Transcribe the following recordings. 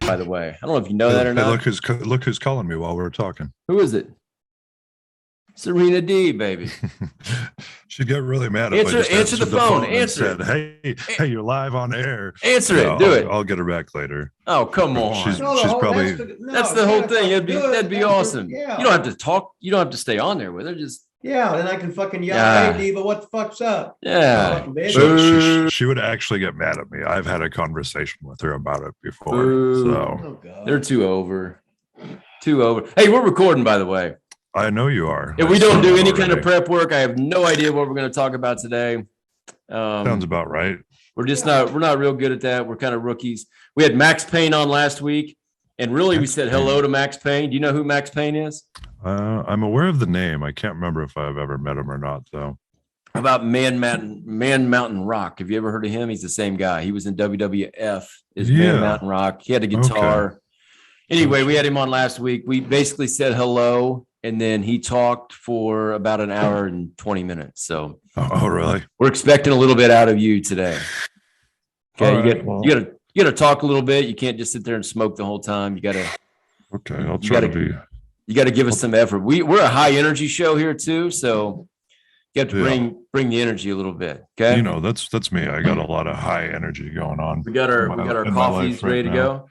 by the way. I don't know if you know that or Hey, not. look who's calling me while we're talking. Who is it? Serena D, baby. She'd get really mad if I just answer the phone. and said, "Hey, you're live on air." Answer it. Do it. I'll get her back later. Oh, come on. She's probably that's the whole thing. That'd be awesome. Yeah. You don't have to talk. You don't have to stay on there with her. Just then I can fucking yell, "Hey, Diva, what the fuck's up?" Yeah. So she would actually get mad at me. I've had a conversation with her about it before. So they're too over. Hey, we're recording, by the way. I know you are. If we don't do any kind of prep work, I have no idea what we're going to talk about today. Sounds about right. We're not real good at that. We're kind of rookies. We had Max Payne on last week, and really we said hello to Max Payne. Do you know who Max Payne is? I'm aware of the name. I can't remember if I've ever met him or not, though. How about Man Mountain Rock? Have you ever heard of him? He's the same guy. He was in WWF. Man Mountain Rock. He had a guitar. Okay. Anyway, we had him on last week. We basically said hello. And then he talked for about an hour and 20 minutes. So, really? We're expecting a little bit out of you today. Okay, you gotta talk a little bit. You can't just sit there and smoke the whole time. You gotta. Okay, I'll try to be. You got to give us some effort. We're a high energy show here too, so you have to bring the energy a little bit. Okay, you know that's me. I got a lot of high energy going on. We got our coffees ready to go.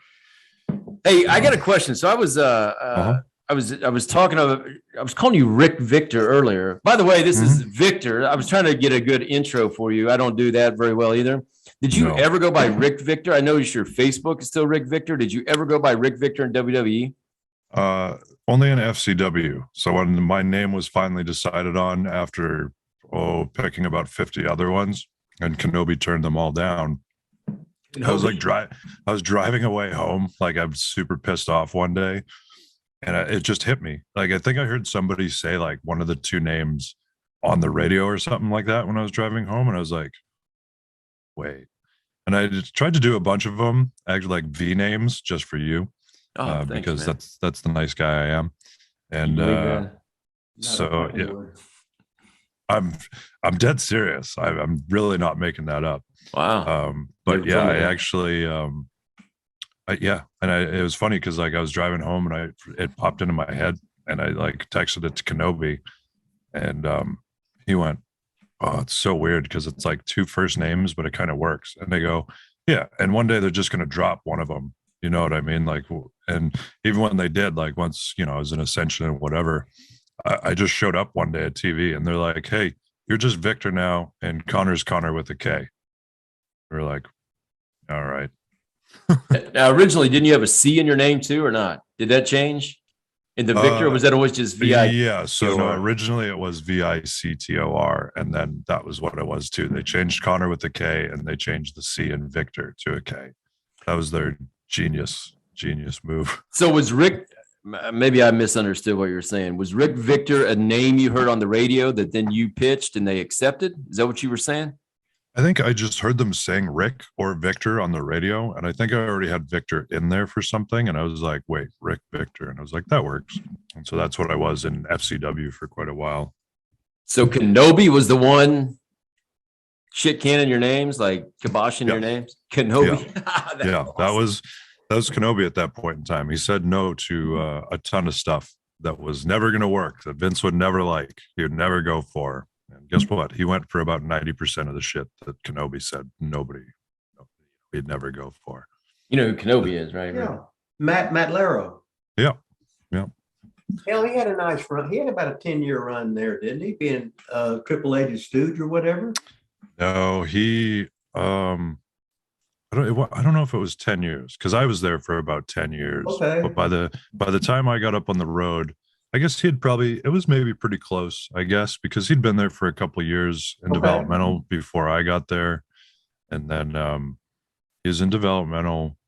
Hey, I got a question. So I was calling you Rick Victor earlier. By the way, this is Viktor. I was trying to get a good intro for you. I don't do that very well either. Did you ever go by Rick Victor? I noticed your Facebook is still Rick Victor. Did you ever go by Rick Victor in WWE? Only in FCW. So when my name was finally decided on after picking about 50 other ones, and Kenobi turned them all down. I was like I was driving away home, like I'm super pissed off one day. And it just hit me. Like, I think I heard somebody say like one of the two names on the radio or something like that when I was driving home. And I was like, wait. And I just tried to do a bunch of them, actually like V names just for you. Thanks, because man. that's the nice guy I am. And so yeah, I'm dead serious. I'm really not making that up. Wow. But yeah, I actually and it was funny because like I was driving home and it popped into my head and I like texted it to Kenobi, and he went, "Oh, it's so weird because it's like two first names, but it kind of works." And they go, "Yeah," and one day they're just gonna drop one of them. You know what I mean? Like, and even when they did, like once I was in Ascension and whatever, I just showed up one day at TV and they're like, "Hey, you're just Viktor now, and Conor's Konor with a K." We're like, "All right." Now, originally, didn't you have a C in your name too, or not? Did that change in the Victor? Or was that always just VI? Yeah. So no, originally it was VICTOR, and then that was what it was too. They changed Konor with a K, and they changed the C in Viktor to a K. That was their genius move. So was Rick? Maybe I misunderstood what you were saying. Was Rick Victor a name you heard on the radio that then you pitched and they accepted? Is that what you were saying? I think I just heard them saying Rick or Viktor on the radio, and I think I already had Viktor in there for something, and I was like, wait, Rick Victor, and I was like, that works. And so that's what I was in FCW for quite a while. So Kenobi was the one shit canning your names, like kiboshing your names? Kenobi? Yeah, awesome. That was Kenobi at that point in time. He said no to a ton of stuff that was never going to work, that Vince would never like, he would never go for. And guess what? He went for about 90% of the shit that Kenobi said he'd never go for. You know who Kenobi is, right? Yeah. Matt Laro. Yeah. Hell, he had a nice run. He had about a 10-year run there, didn't he? Being Triple H's stooge or whatever. No, he I don't know if it was 10 years, because I was there for about 10 years. Okay. But by the time I got up on the road, I guess it was maybe pretty close, I guess, because he'd been there for a couple of years in developmental before I got there. And then he was in developmental.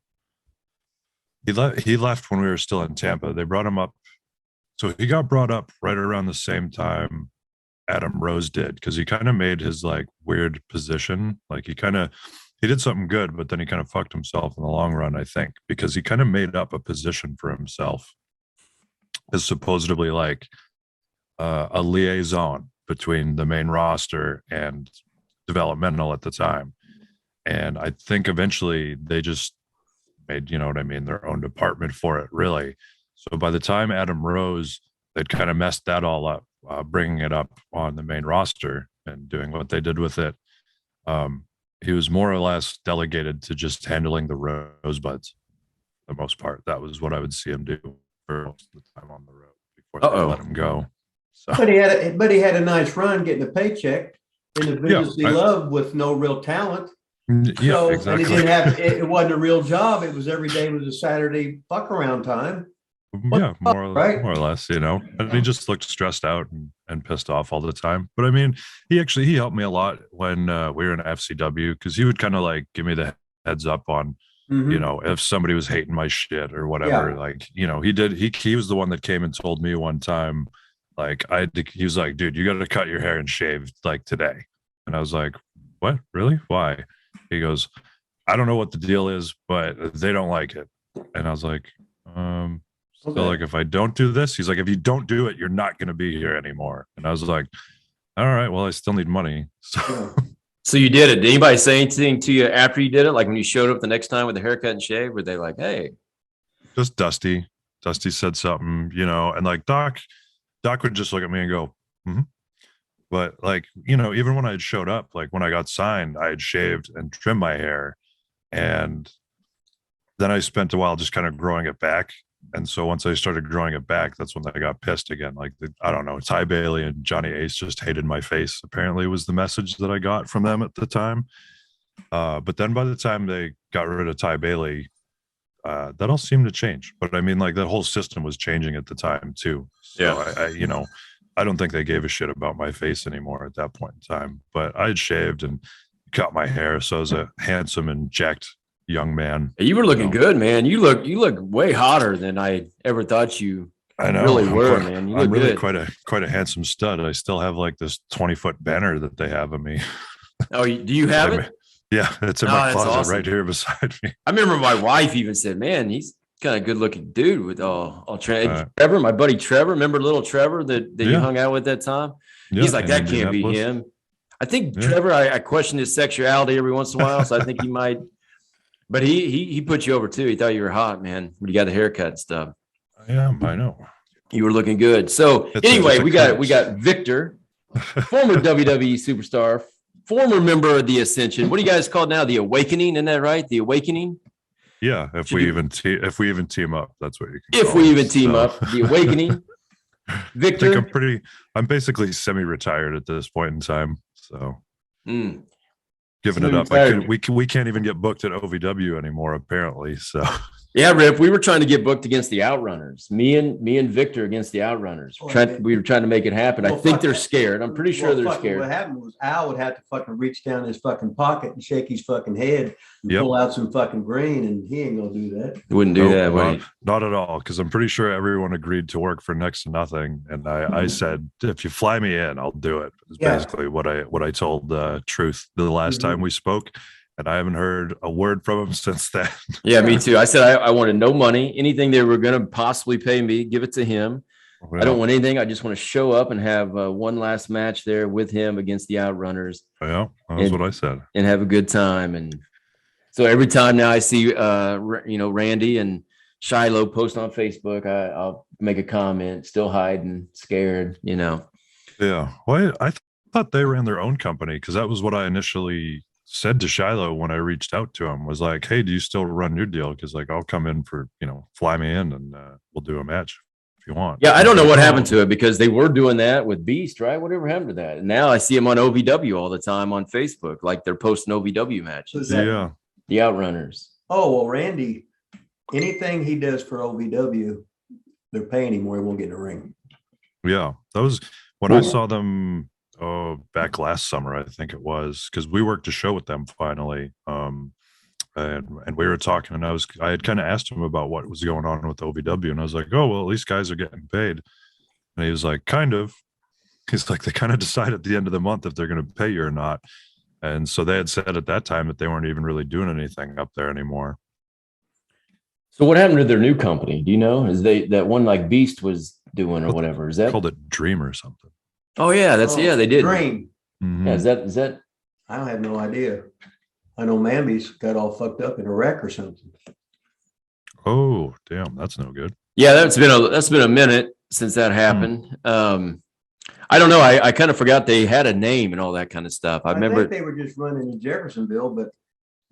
He left when we were still in Tampa. They brought him up. So he got brought up right around the same time Adam Rose did, because he kind of made his like weird position. Like he did something good, but then he kind of fucked himself in the long run, I think, because he kind of made up a position for himself as supposedly like a liaison between the main roster and developmental at the time. And I think eventually they just made, you know what I mean, their own department for it, really. So by the time Adam rose, they'd kind of messed that all up, bringing it up on the main roster and doing what they did with it. He was more or less delegated to just handling the rosebuds for the most part. That was what I would see him do for most of the time on the road before they let him go. So. But he had a nice run getting a paycheck in the business he loved with no real talent. Yeah, so, exactly. And he didn't have it wasn't a real job. It was every day was a Saturday fuck around time. Yeah, more or less, you know. And he just looked stressed out and pissed off all the time. But I mean, he helped me a lot when we were in FCW, because he would kind of like give me the heads up on, you know, if somebody was hating my shit or whatever. Yeah. Like, you know, he was the one that came and told me one time, like, he was like, dude, you got to cut your hair and shave like today. And I was like, what? Really? Why? He goes, I don't know what the deal is, but they don't like it. And I was like, So like, if I don't do this, he's like, if you don't do it, you're not going to be here anymore. And I was like, all right, well, I still need money. So you did it. Did anybody say anything to you after you did it? Like when you showed up the next time with the haircut and shave, were they like, hey? Just Dusty. Dusty said something, you know, and like Doc would just look at me and go, mm-hmm. But like, you know, even when I had showed up, like when I got signed, I had shaved and trimmed my hair. And then I spent a while just kind of growing it back. And so once I started growing it back, that's when I got pissed again. Like, I don't know, Ty Bailey and Johnny Ace just hated my face, apparently, was the message that I got from them at the time. But then by the time they got rid of Ty Bailey, that all seemed to change. But I mean, like, that whole system was changing at the time too. So yeah. You know, I don't think they gave a shit about my face anymore at that point in time. But I had shaved and cut my hair, so I was a handsome and jacked young man. You were looking good, man. You look way hotter than I ever thought you really were, man. You look I'm really good. quite a handsome stud. I still have like this 20-foot banner that they have of me. Oh, do you have it? Yeah, it's in my closet right here beside me. I remember my wife even said, man, he's kind of good looking dude with all Trevor, my buddy Trevor. Remember little Trevor that you hung out with that time? Yeah, he's like, that can't be him. I think Trevor, I question his sexuality every once in a while, so I think he might. But he put you over too. He thought you were hot, man, when you got the haircut and stuff. Yeah, I know. You were looking good. So anyway, we got Viktor, former WWE superstar, former member of the Ascension. What do you guys call it now? The Awakening, isn't that right? The Awakening. Yeah, if we even team up, that's what you can. If we even team up, the Awakening. Viktor. I think I'm basically semi-retired at this point in time. So. Giving it up. We can't even get booked at OVW anymore, apparently. So yeah, Rip, we were trying to get booked against the Outrunners. Me and Viktor against the Outrunners. We were trying to make it happen. I think they're scared. I'm pretty sure they're scared. What happened was Al would have to fucking reach down his fucking pocket and shake his fucking head and pull out some fucking green, and he ain't gonna do that. He wouldn't do that. Not at all, because I'm pretty sure everyone agreed to work for next to nothing. And I said, if you fly me in, I'll do it. Is basically what I told Truth the last time we spoke. And I haven't heard a word from him since then. Yeah, me too. I said I wanted no money. Anything they were going to possibly pay me, give it to him. Well, I don't want anything. I just want to show up and have one last match there with him against the Outrunners. Yeah, that's what I said. And have a good time. And so every time now I see, Randy and Shiloh post on Facebook, I'll make a comment, still hiding, scared, you know. Yeah. Well, I thought they ran their own company, because that was what I initially said to Shiloh when I reached out to him, was like, hey, do you still run your deal? Because like, I'll come in for, fly me in and we'll do a match if you want. Yeah, I don't know what happened to it, because they were doing that with Beast, right? Whatever happened to that? And now I see him on OVW all the time on Facebook, like they're posting OVW matches. Yeah. The Outrunners. Oh, well, Randy, anything he does for OVW, they're paying him or he won't get in the ring. Yeah, that was when I saw them back last summer, I think it was, because we worked a show with them finally. And we were talking, and I had kind of asked him about what was going on with OVW, and I was like, oh, well, at least guys are getting paid. And he was like, kind of. He's like, they kind of decide at the end of the month if they're going to pay you or not. And so they had said at that time that they weren't even really doing anything up there anymore. So what happened to their new company? Do you know? Is that one like Beast was doing or whatever? Is that called it Dream or something? Oh yeah, they did. Dream. Mm-hmm. Yeah, is that? I don't have no idea. I know Mamby's got all fucked up in a wreck or something. Oh, damn, that's no good. Yeah, that's been a minute since that happened. I don't know. I kind of forgot they had a name and all that kind of stuff. I remember think they were just running in Jeffersonville, but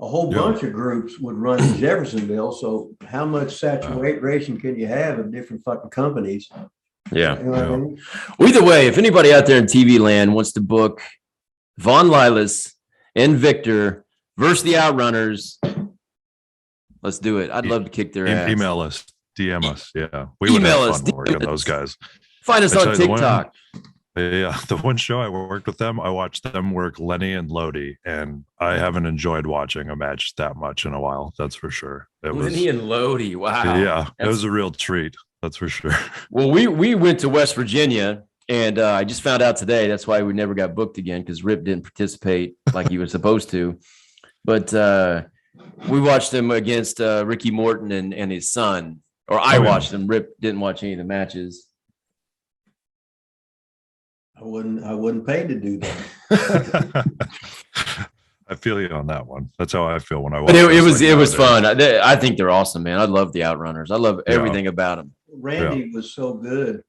a whole bunch of groups would run in Jeffersonville. So how much saturation can you have of different fucking companies? Yeah. You know what I mean? Well, either way, if anybody out there in TV land wants to book Von Lilas and Viktor versus the Outrunners, let's do it. I'd love to kick their ass. Email us, DM us. Yeah, we would have fun working those guys. Find us on TikTok. The one show I worked with them, I watched them work Lenny and Lodi, and I haven't enjoyed watching a match that much in a while. That's for sure. Lenny and Lodi, wow. Yeah, it was a real treat. That's for sure. Well, we went to West Virginia, and I just found out today. That's why we never got booked again, because Rip didn't participate like he was supposed to. But we watched him against Ricky Morton and his son, or I watched him. Rip didn't watch any of the matches. I wouldn't pay to do that. I feel you on that one. That's how I feel when I watch. But it was fun. I think they're awesome, man. I love the Outrunners. I love everything about them. Randy was so good.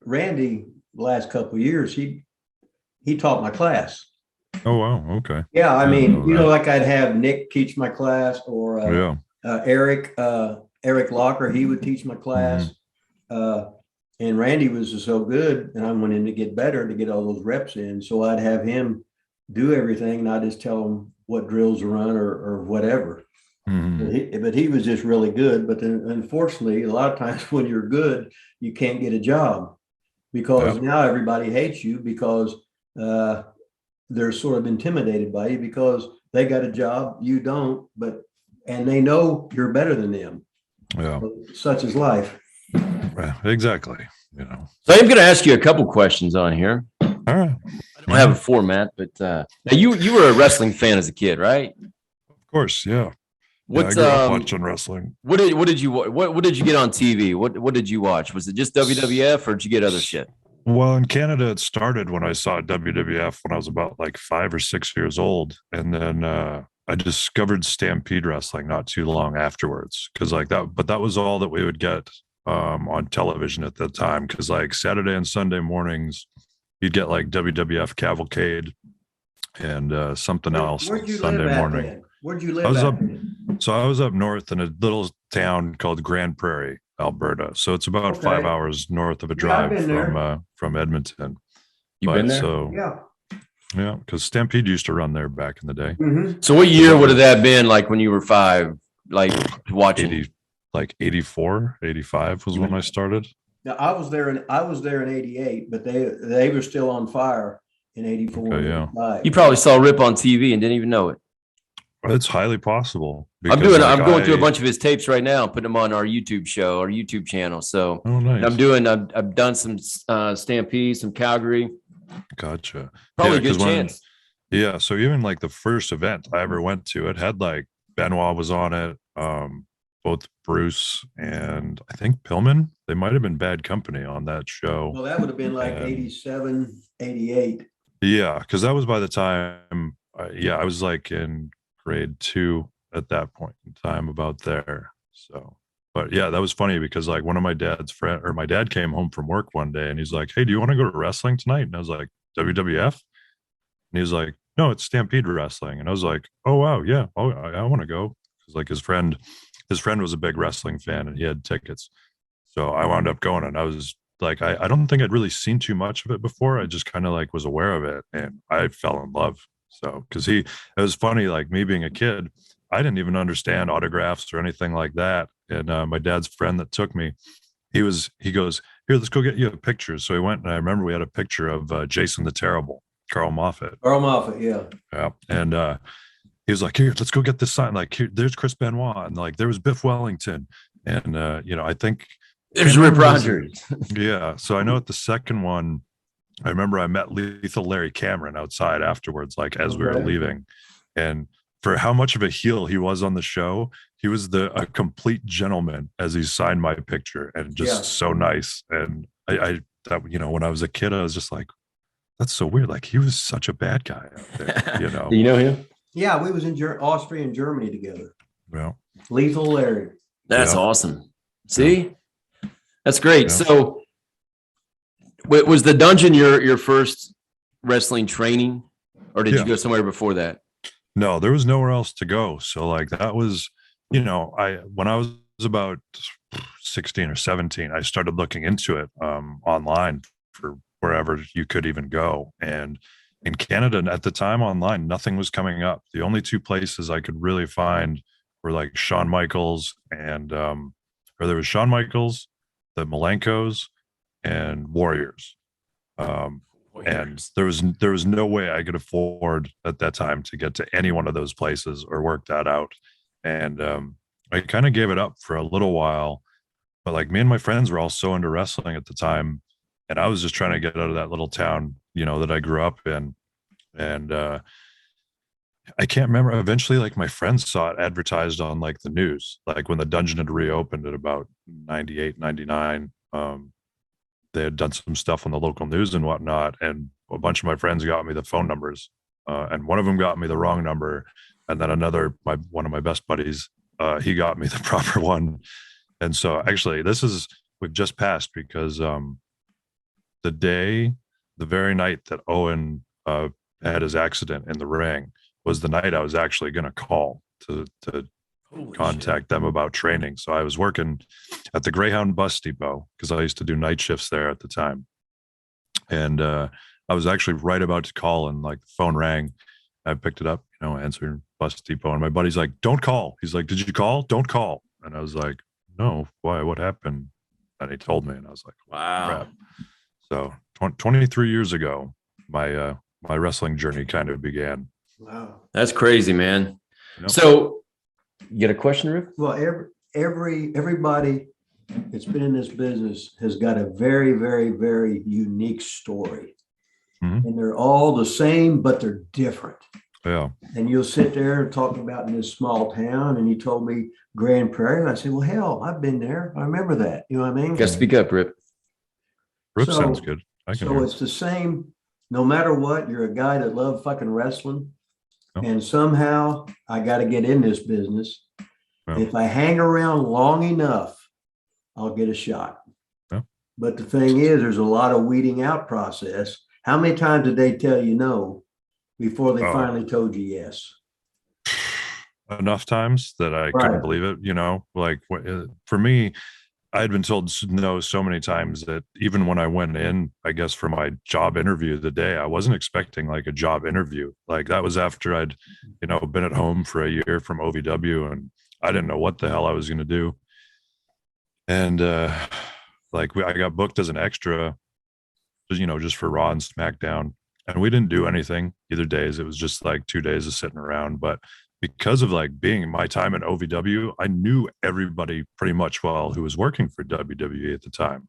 Randy, the last couple of years, he taught my class. Oh wow, okay. Yeah, I mean, like I'd have Nick teach my class, or Eric Locker, he would teach my class. And Randy was so good, and I went in to get better, to get all those reps in. So I'd have him do everything, and I just tell him what drills to run or whatever. But he was just really good. But then, unfortunately, a lot of times when you're good, you can't get a job, because now everybody hates you, because they're sort of intimidated by you, because they got a job, you don't, and they know you're better than them. Yeah, such is life. Exactly. So I'm going to ask you a couple questions on here. All right. I don't have a format, but now you were a wrestling fan as a kid, right? Of course, yeah. I grew up watching wrestling. What did you get on TV? What did you watch? Was it just WWF, or did you get other shit? Well, in Canada, it started when I saw WWF when I was about like 5 or 6 years old, and then I discovered Stampede Wrestling not too long afterwards, because but that was all that we would get on television at the time, because like Saturday and Sunday mornings you'd get like WWF Cavalcade and something else Sunday morning. Where'd you live? I was up north in a little town called Grand Prairie, Alberta. So it's about 5 hours north of a drive from Edmonton. You've been there? So yeah, because Stampede used to run there back in the day. So what year would have that been, like when you were 5, like watching? Like 84, 85 was when I started. Now I was there in 88, but they were still on fire in 84. Okay, you probably saw Rip on TV and didn't even know it. It's highly possible. I'm going through a bunch of his tapes right now and putting them on our YouTube channel. So nice. I've done some Stampede, some Calgary. Gotcha. Probably a good chance. Yeah. So even like the first event I ever went to, it had like Benoit was on it. Both Bruce and I think Pillman, they might have been bad company on that show. Well, that would have been like 87, 88. Yeah, because that was by the time, I was like in grade 2 at that point in time, about there. So, but yeah, that was funny, because like one of my my dad came home from work one day and he's like, "Hey, do you want to go to wrestling tonight?" And I was like, "WWF?" And he was like, "No, it's Stampede Wrestling." And I was like, "Oh, wow, yeah, I want to go." Because like his friend was a big wrestling fan and he had tickets. So I wound up going, and I was like, I don't think I'd really seen too much of it before. I just kind of like was aware of it, and I fell in love. So, because it was funny, like me being a kid, I didn't even understand autographs or anything like that. And my dad's friend that took me, he goes, "Here, let's go get you a picture." So he went, and I remember we had a picture of Jason the Terrible, Carl Moffat. Yeah. Yeah. And he was like, "Here, let's go get this sign. Like, here, there's Chris Benoit, and like there was Biff Wellington, and I think there's Rip Rogers." Yeah. So I know at the second one, I remember I met Lethal Larry Cameron outside afterwards, like as we were leaving, and for how much of a heel he was on the show, he was a complete gentleman as he signed my picture, and just so nice. And I when I was a kid, I was just like, that's so weird. Like he was such a bad guy out there, you know. Do you know him? Yeah, we was in Austria and Germany together. Well, Lethal Larry. That's awesome. See, that's great. So was the dungeon your first wrestling training, or did you go somewhere before that? No, there was nowhere else to go. So like that was, when I was about 16 or 17, I started looking into it online for wherever you could even go. And in Canada at the time online, nothing was coming up. The only two places I could really find were like Shawn Michaels and or there was Shawn Michaels, the Malenkos, and Warriors. And there was no way I could afford at that time to get to any one of those places or work that out. And I kind of gave it up for a little while, but like me and my friends were all so into wrestling at the time, and I was just trying to get out of that little town, that I grew up in. And I can't remember. Eventually, like my friends saw it advertised on like the news, like when the dungeon had reopened at about 98, 99. They had done some stuff on the local news and whatnot, and a bunch of my friends got me the phone numbers, and one of them got me the wrong number, and then one of my best buddies, he got me the proper one. And so actually we've just passed because the very night that Owen had his accident in the ring was the night I was actually going to call to contact them about training. So I was working at the Greyhound bus depot because I used to do night shifts there at the time. And I was actually right about to call, and like the phone rang. I picked it up, answered bus depot, and my buddy's like, "Don't call." He's like, "Did you call? Don't call." And I was like, "No, why? What happened?" And he told me, and I was like, "Wow." Crap. So 23 years ago, my wrestling journey kind of began. Wow. That's crazy, man. So you get a question, Rick? Well, everybody that's been in this business has got a very, very, very unique story. Mm-hmm. And they're all the same, but they're different. Yeah. And you'll sit there and talk about in this small town, and you told me Grand Prairie. And I said, well, hell, I've been there. I remember that. You know what I mean? Got to speak up, Rip. Rip sounds good. It's the same. No matter what, you're a guy that loves fucking wrestling. And somehow I got to get in this business. Yeah. If I hang around long enough, I'll get a shot. Yeah. But the thing is, there's a lot of weeding out process. How many times did they tell you no before they finally told you yes? Enough times that I couldn't believe it. Like for me, I had been told no so many times that even when I went in, I guess for my job interview the day, I wasn't expecting like a job interview. Like that was after I'd, been at home for a year from OVW, and I didn't know what the hell I was going to do. And I got booked as an extra, just for Raw and SmackDown. And we didn't do anything either days. It was just like 2 days of sitting around. But because of like being my time in OVW, I knew everybody pretty much well who was working for WWE at the time.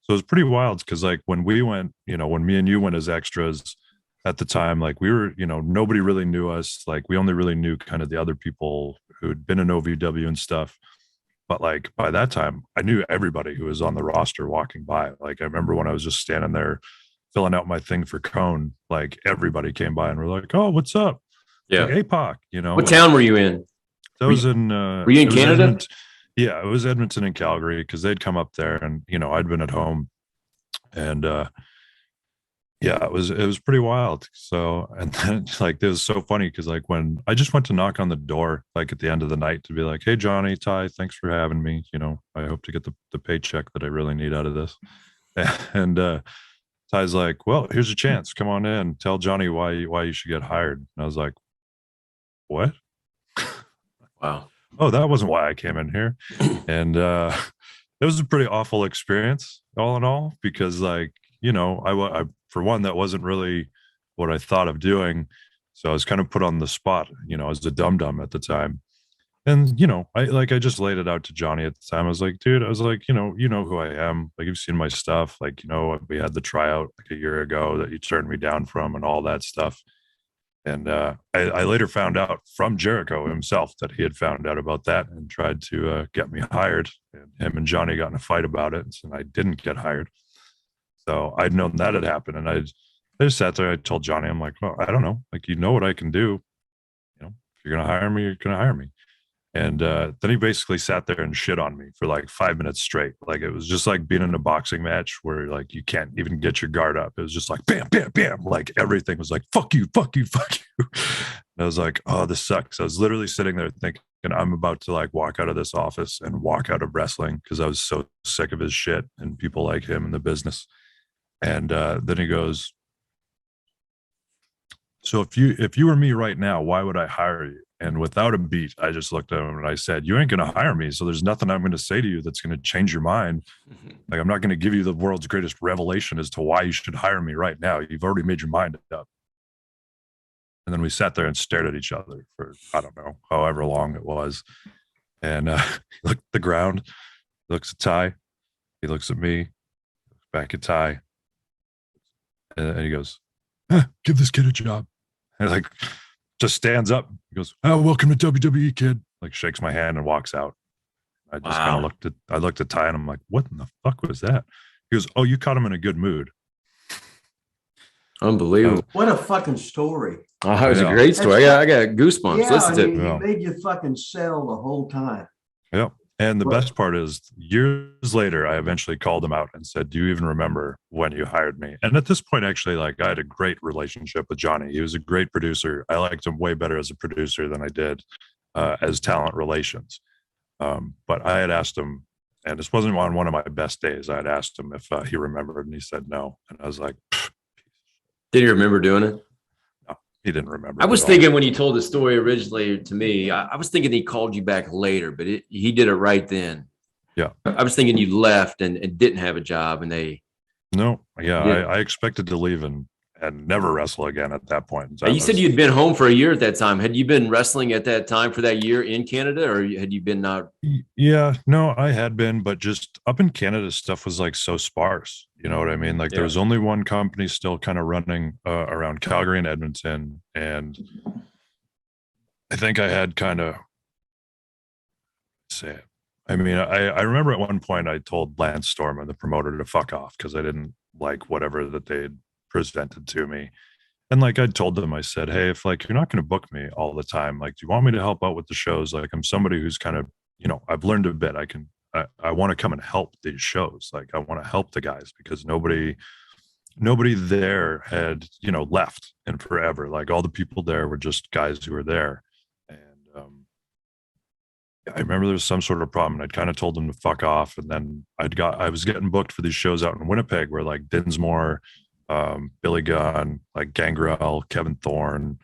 So it was pretty wild because like when we went, when me and you went as extras at the time, like we were, nobody really knew us. Like we only really knew kind of the other people who'd been in OVW and stuff. But like by that time, I knew everybody who was on the roster walking by. Like I remember when I was just standing there filling out my thing for Cone, like everybody came by and were like, "Oh, what's up?" Yeah, like Apoc. What town were you in? That was in. Were you in Canada? Yeah, it was Edmonton and Calgary because they'd come up there, and I'd been at home, and yeah, it was pretty wild. So, and then like it was so funny because like when I just went to knock on the door, like at the end of the night to be like, "Hey, Johnny, Ty, thanks for having me. I hope to get the paycheck that I really need out of this," and Ty's like, "Well, here's a chance. Come on in. Tell Johnny why you should get hired." And I was like, "What?" Wow. Oh, that wasn't why I came in here. And it was a pretty awful experience all in all, because like, I for one, that wasn't really what I thought of doing. So I was kind of put on the spot, as a dum-dum at the time. And, I just laid it out to Johnny at the time. I was like, dude, you know who I am. Like, you've seen my stuff. Like, we had the tryout like a year ago that you turned me down from and all that stuff. And I later found out from Jericho himself that he had found out about that and tried to get me hired. And him and Johnny got in a fight about it, and I didn't get hired. So I'd known that had happened, and I just sat there. I told Johnny, I'm like, well, I don't know. Like, what I can do. If you're gonna hire me, you're gonna hire me. And then he basically sat there and shit on me for like 5 minutes straight. Like it was just like being in a boxing match where like you can't even get your guard up. It was just like bam, bam, bam. Like everything was like fuck you, fuck you, fuck you. And I was like, oh, this sucks. I was literally sitting there thinking I'm about to like walk out of this office and walk out of wrestling because I was so sick of his shit and people like him in the business. And then he goes, so if you were me right now, why would I hire you? And without a beat, I just looked at him and I said, you ain't going to hire me. So there's nothing I'm going to say to you that's going to change your mind. Like, I'm not going to give you the world's greatest revelation as to why you should hire me right now. You've already made your mind up. And then we sat there and stared at each other for, I don't know, however long it was. And he looked at the ground, looks at Ty. He looks at me, back at Ty. And he goes, give this kid a job. And like, just stands up. He goes, oh, welcome to WWE, kid. Like shakes my hand and walks out. I just kind of looked at Ty and I'm like, what in the fuck was that? He goes, oh, you caught him in a good mood. Unbelievable. What a fucking story. Oh, it was a great story. I got goosebumps. Yeah, Listen to it. he made you fucking sell the whole time. Yep. And the best part is years later, I eventually called him out and said, do you even remember when you hired me? And at this point, actually, like I had a great relationship with Johnny. He was a great producer. I liked him way better as a producer than I did as talent relations. But I had asked him, and this wasn't on one of my best days. I had asked him if he remembered, and he said no. And I was like, did he remember doing it? No, he didn't remember. I was thinking when you told the story originally to me, I was thinking he called you back later, but he did it right then. Yeah. I was thinking you left and didn't have a job and they. No. Yeah. I expected to leave and never wrestle again at that point. You said you'd been home for a year at that time. Had you been wrestling at that time for that year in Canada, or had you been not? Yeah, no, I had been, but just up in Canada, stuff was like so sparse. You know what I mean? Like there was only one company still kind of running around Calgary and Edmonton. And I think I had kind of say it. I mean, I remember at one point I told Lance Storm and the promoter to fuck off because I didn't like whatever that they'd presented to me. And like I told them, I said, hey, if like you're not going to book me all the time, like do you want me to help out with the shows? Like I'm somebody who's kind of, you know, I've learned a bit. I want to come and help these shows. Like I want to help the guys because nobody there had, you know, left in forever. Like all the people there were just guys who were there. And I remember there was some sort of problem and I'd kind of told them to fuck off. And then I was getting booked for these shows out in Winnipeg where like Dinsmore, Billy Gunn, like Gangrel, Kevin Thorne,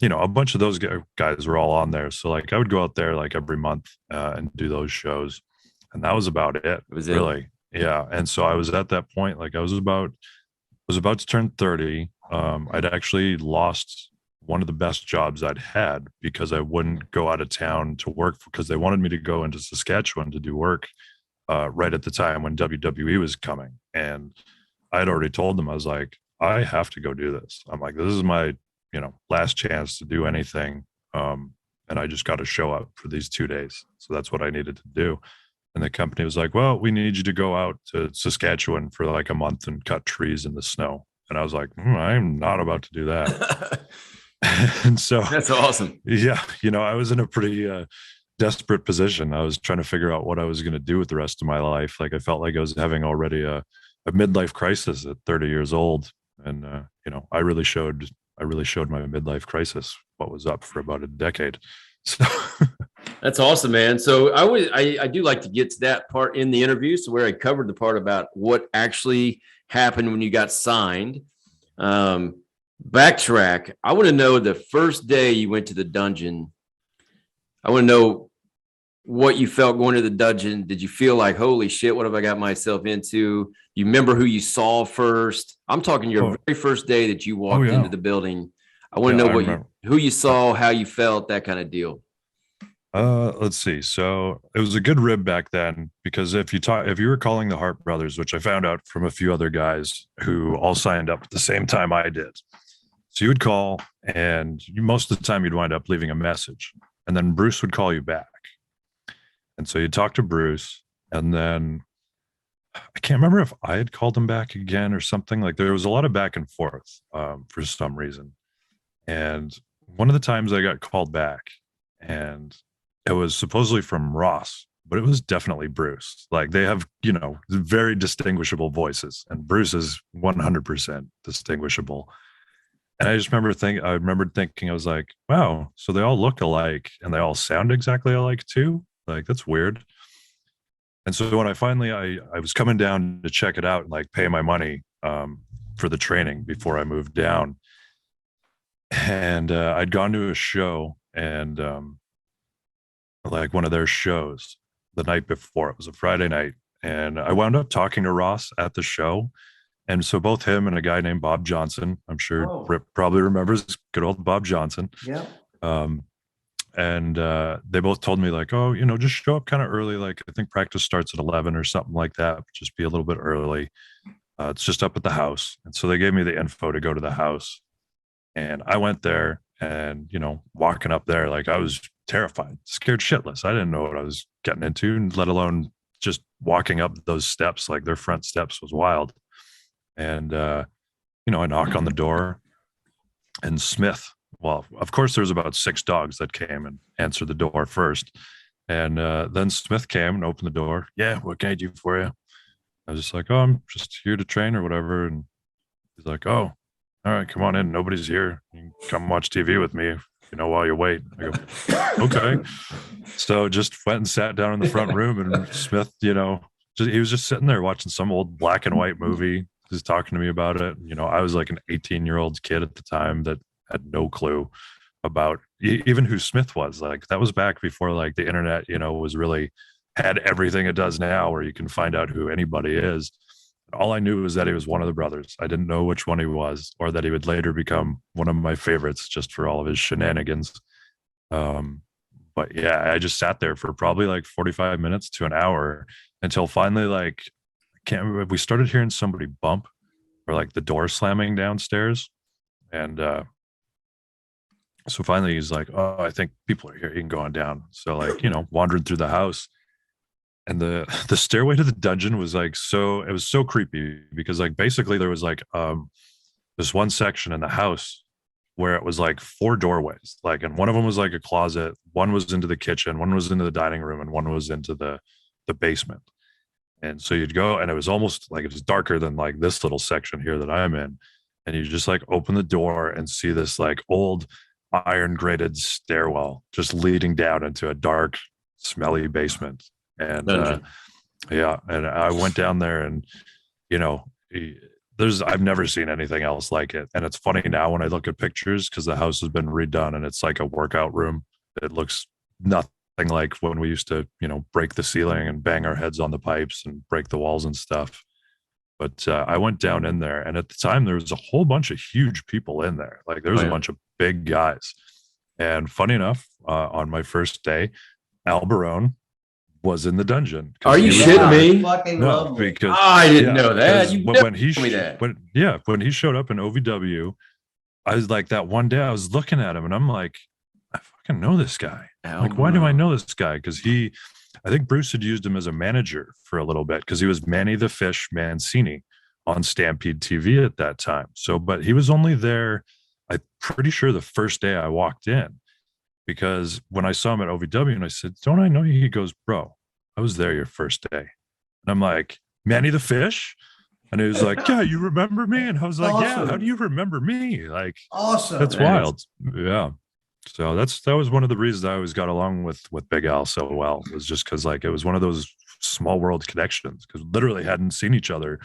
you know, a bunch of those guys were all on there. So like I would go out there like every month and do those shows. And that was about it. Was it really? Yeah. And so I was at that point, like I was about to turn 30. I'd actually lost one of the best jobs I'd had because I wouldn't go out of town to work because they wanted me to go into Saskatchewan to do work right at the time when WWE was coming. And I'd already told them, I was like, I have to go do this. I'm like, this is my, you know, last chance to do anything. And I just got to show up for these 2 days. So that's what I needed to do. And the company was like, well, we need you to go out to Saskatchewan for like a month and cut trees in the snow. And I was like, I'm not about to do that. And so that's awesome. Yeah. You know, I was in a pretty desperate position. I was trying to figure out what I was going to do with the rest of my life. Like I felt like I was having already a midlife crisis at 30 years old. And, you know, I really showed my midlife crisis, what was up for about a decade. So that's awesome, man. So I do like to get to that part in the interview. So where I covered the part about what actually happened when you got signed. Backtrack. I want to know the first day you went to the dungeon. I want to know what you felt going to the dungeon. Did you feel like, holy shit, what have I got myself into? You remember who you saw first? I'm talking your very first day that you walked into the building. I want to know who you saw, how you felt, that kind of deal. Let's see. So it was a good rib back then because if you were calling the Hart brothers, which I found out from a few other guys who all signed up at the same time I did. So you would call and most of the time you'd wind up leaving a message and then Bruce would call you back. And so you'd talk to Bruce and then I can't remember if I had called him back again or something. Like there was a lot of back and forth for some reason. And one of the times I got called back and it was supposedly from Ross, but it was definitely Bruce. Like they have, very distinguishable voices, and Bruce is 100% distinguishable. And I remembered thinking, I was like, wow, so they all look alike and they all sound exactly alike too. Like that's weird. And so when I was coming down to check it out and like pay my money for the training before I moved down, and I'd gone to a show, and like one of their shows the night before. It was a Friday night, and I wound up talking to Ross at the show. And so both him and a guy named Bob Johnson, I'm sure Rip probably remembers good old Bob Johnson. Yeah. And they both told me like, oh, just show up kind of early. Like I think practice starts at 11 or something like that. But just be a little bit early. It's just up at the house. And so they gave me the info to go to the house. And I went there, and, walking up there, like I was terrified, scared shitless. I didn't know what I was getting into, let alone just walking up those steps. Like their front steps was wild. And, I knock on the door, and Smith, well, of course, there's about 6 dogs that came and answered the door first. And then Smith came and opened the door. Yeah, what can I do for you? I was just like, oh, I'm just here to train or whatever. And he's like, oh, all right, come on in. Nobody's here. You can come watch TV with me, while you wait. I go, okay. So just went and sat down in the front room, and Smith, he was just sitting there watching some old black and white movie, just talking to me about it. I was like an 18-year-old kid at the time that had no clue about even who Smith was. Like that was back before like the internet, was really had everything it does now, where you can find out who anybody is. All I knew was that he was one of the brothers. I didn't know which one he was, or that he would later become one of my favorites just for all of his shenanigans. But yeah, I just sat there for probably like 45 minutes to an hour until finally, like, I can't remember, we started hearing somebody bump or like the door slamming downstairs. And so finally he's like, oh, I think people are here. You can go on down. So like, wandering through the house. And the stairway to the dungeon was like, it was so creepy, because like basically there was like this one section in the house where it was like 4 doorways, like, and one of them was like a closet, one was into the kitchen, one was into the dining room, and one was into the basement. And so you'd go, and it was almost like it was darker than like this little section here that I'm in. And you just like open the door and see this like old iron grated stairwell just leading down into a dark, smelly basement. And and I went down there, and I've never seen anything else like it. And it's funny now when I look at pictures, because the house has been redone and it's like a workout room. It looks nothing like when we used to, break the ceiling and bang our heads on the pipes and break the walls and stuff. But I went down in there, and at the time there was a whole bunch of huge people in there. Like there was a bunch of big guys. And funny enough, on my first day, Al Barone was in the dungeon. Are you shitting me? No, because I didn't know that. You when he told me that. When he showed up in OVW, I was like, that one day I was looking at him, and I'm like, I fucking know this guy. Like, why do I know this guy? Because I think Bruce had used him as a manager for a little bit, because he was Manny the Fish Mancini on Stampede TV at that time. So, but he was only there, I'm pretty sure, the first day I walked in. Because when I saw him at OVW and I said, don't I know you? He goes, bro, I was there your first day. And I'm like, Manny the Fish? And he was like, yeah, you remember me? And I was like, awesome. Yeah, how do you remember me? Like, awesome. That's wild. Yeah. So that was one of the reasons I always got along with Big Al so well, was just because like it was one of those small world connections, because literally hadn't seen each other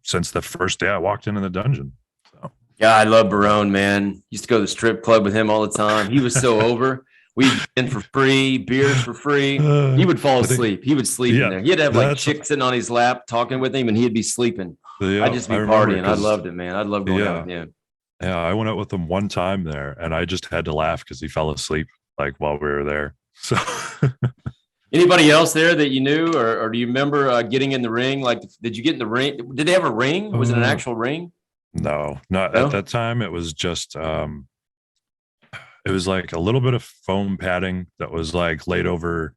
since the first day I walked into the dungeon. So. Yeah, I love Barone, man. Used to go to the strip club with him all the time. He was so over. We'd in for free, beers for free. He would fall asleep. He would sleep in there. He'd have like chicks sitting on his lap talking with him, and he'd be sleeping. Yeah, I'd just be partying. I loved it, man. I loved going out with him. Yeah, I went out with him one time there, and I just had to laugh because he fell asleep like while we were there. So, anybody else there that you knew, or do you remember getting in the ring? Like, did you get in the ring? Did they have a ring? Was it an actual ring? No, not at that time. It was just, it was like a little bit of foam padding that was like laid over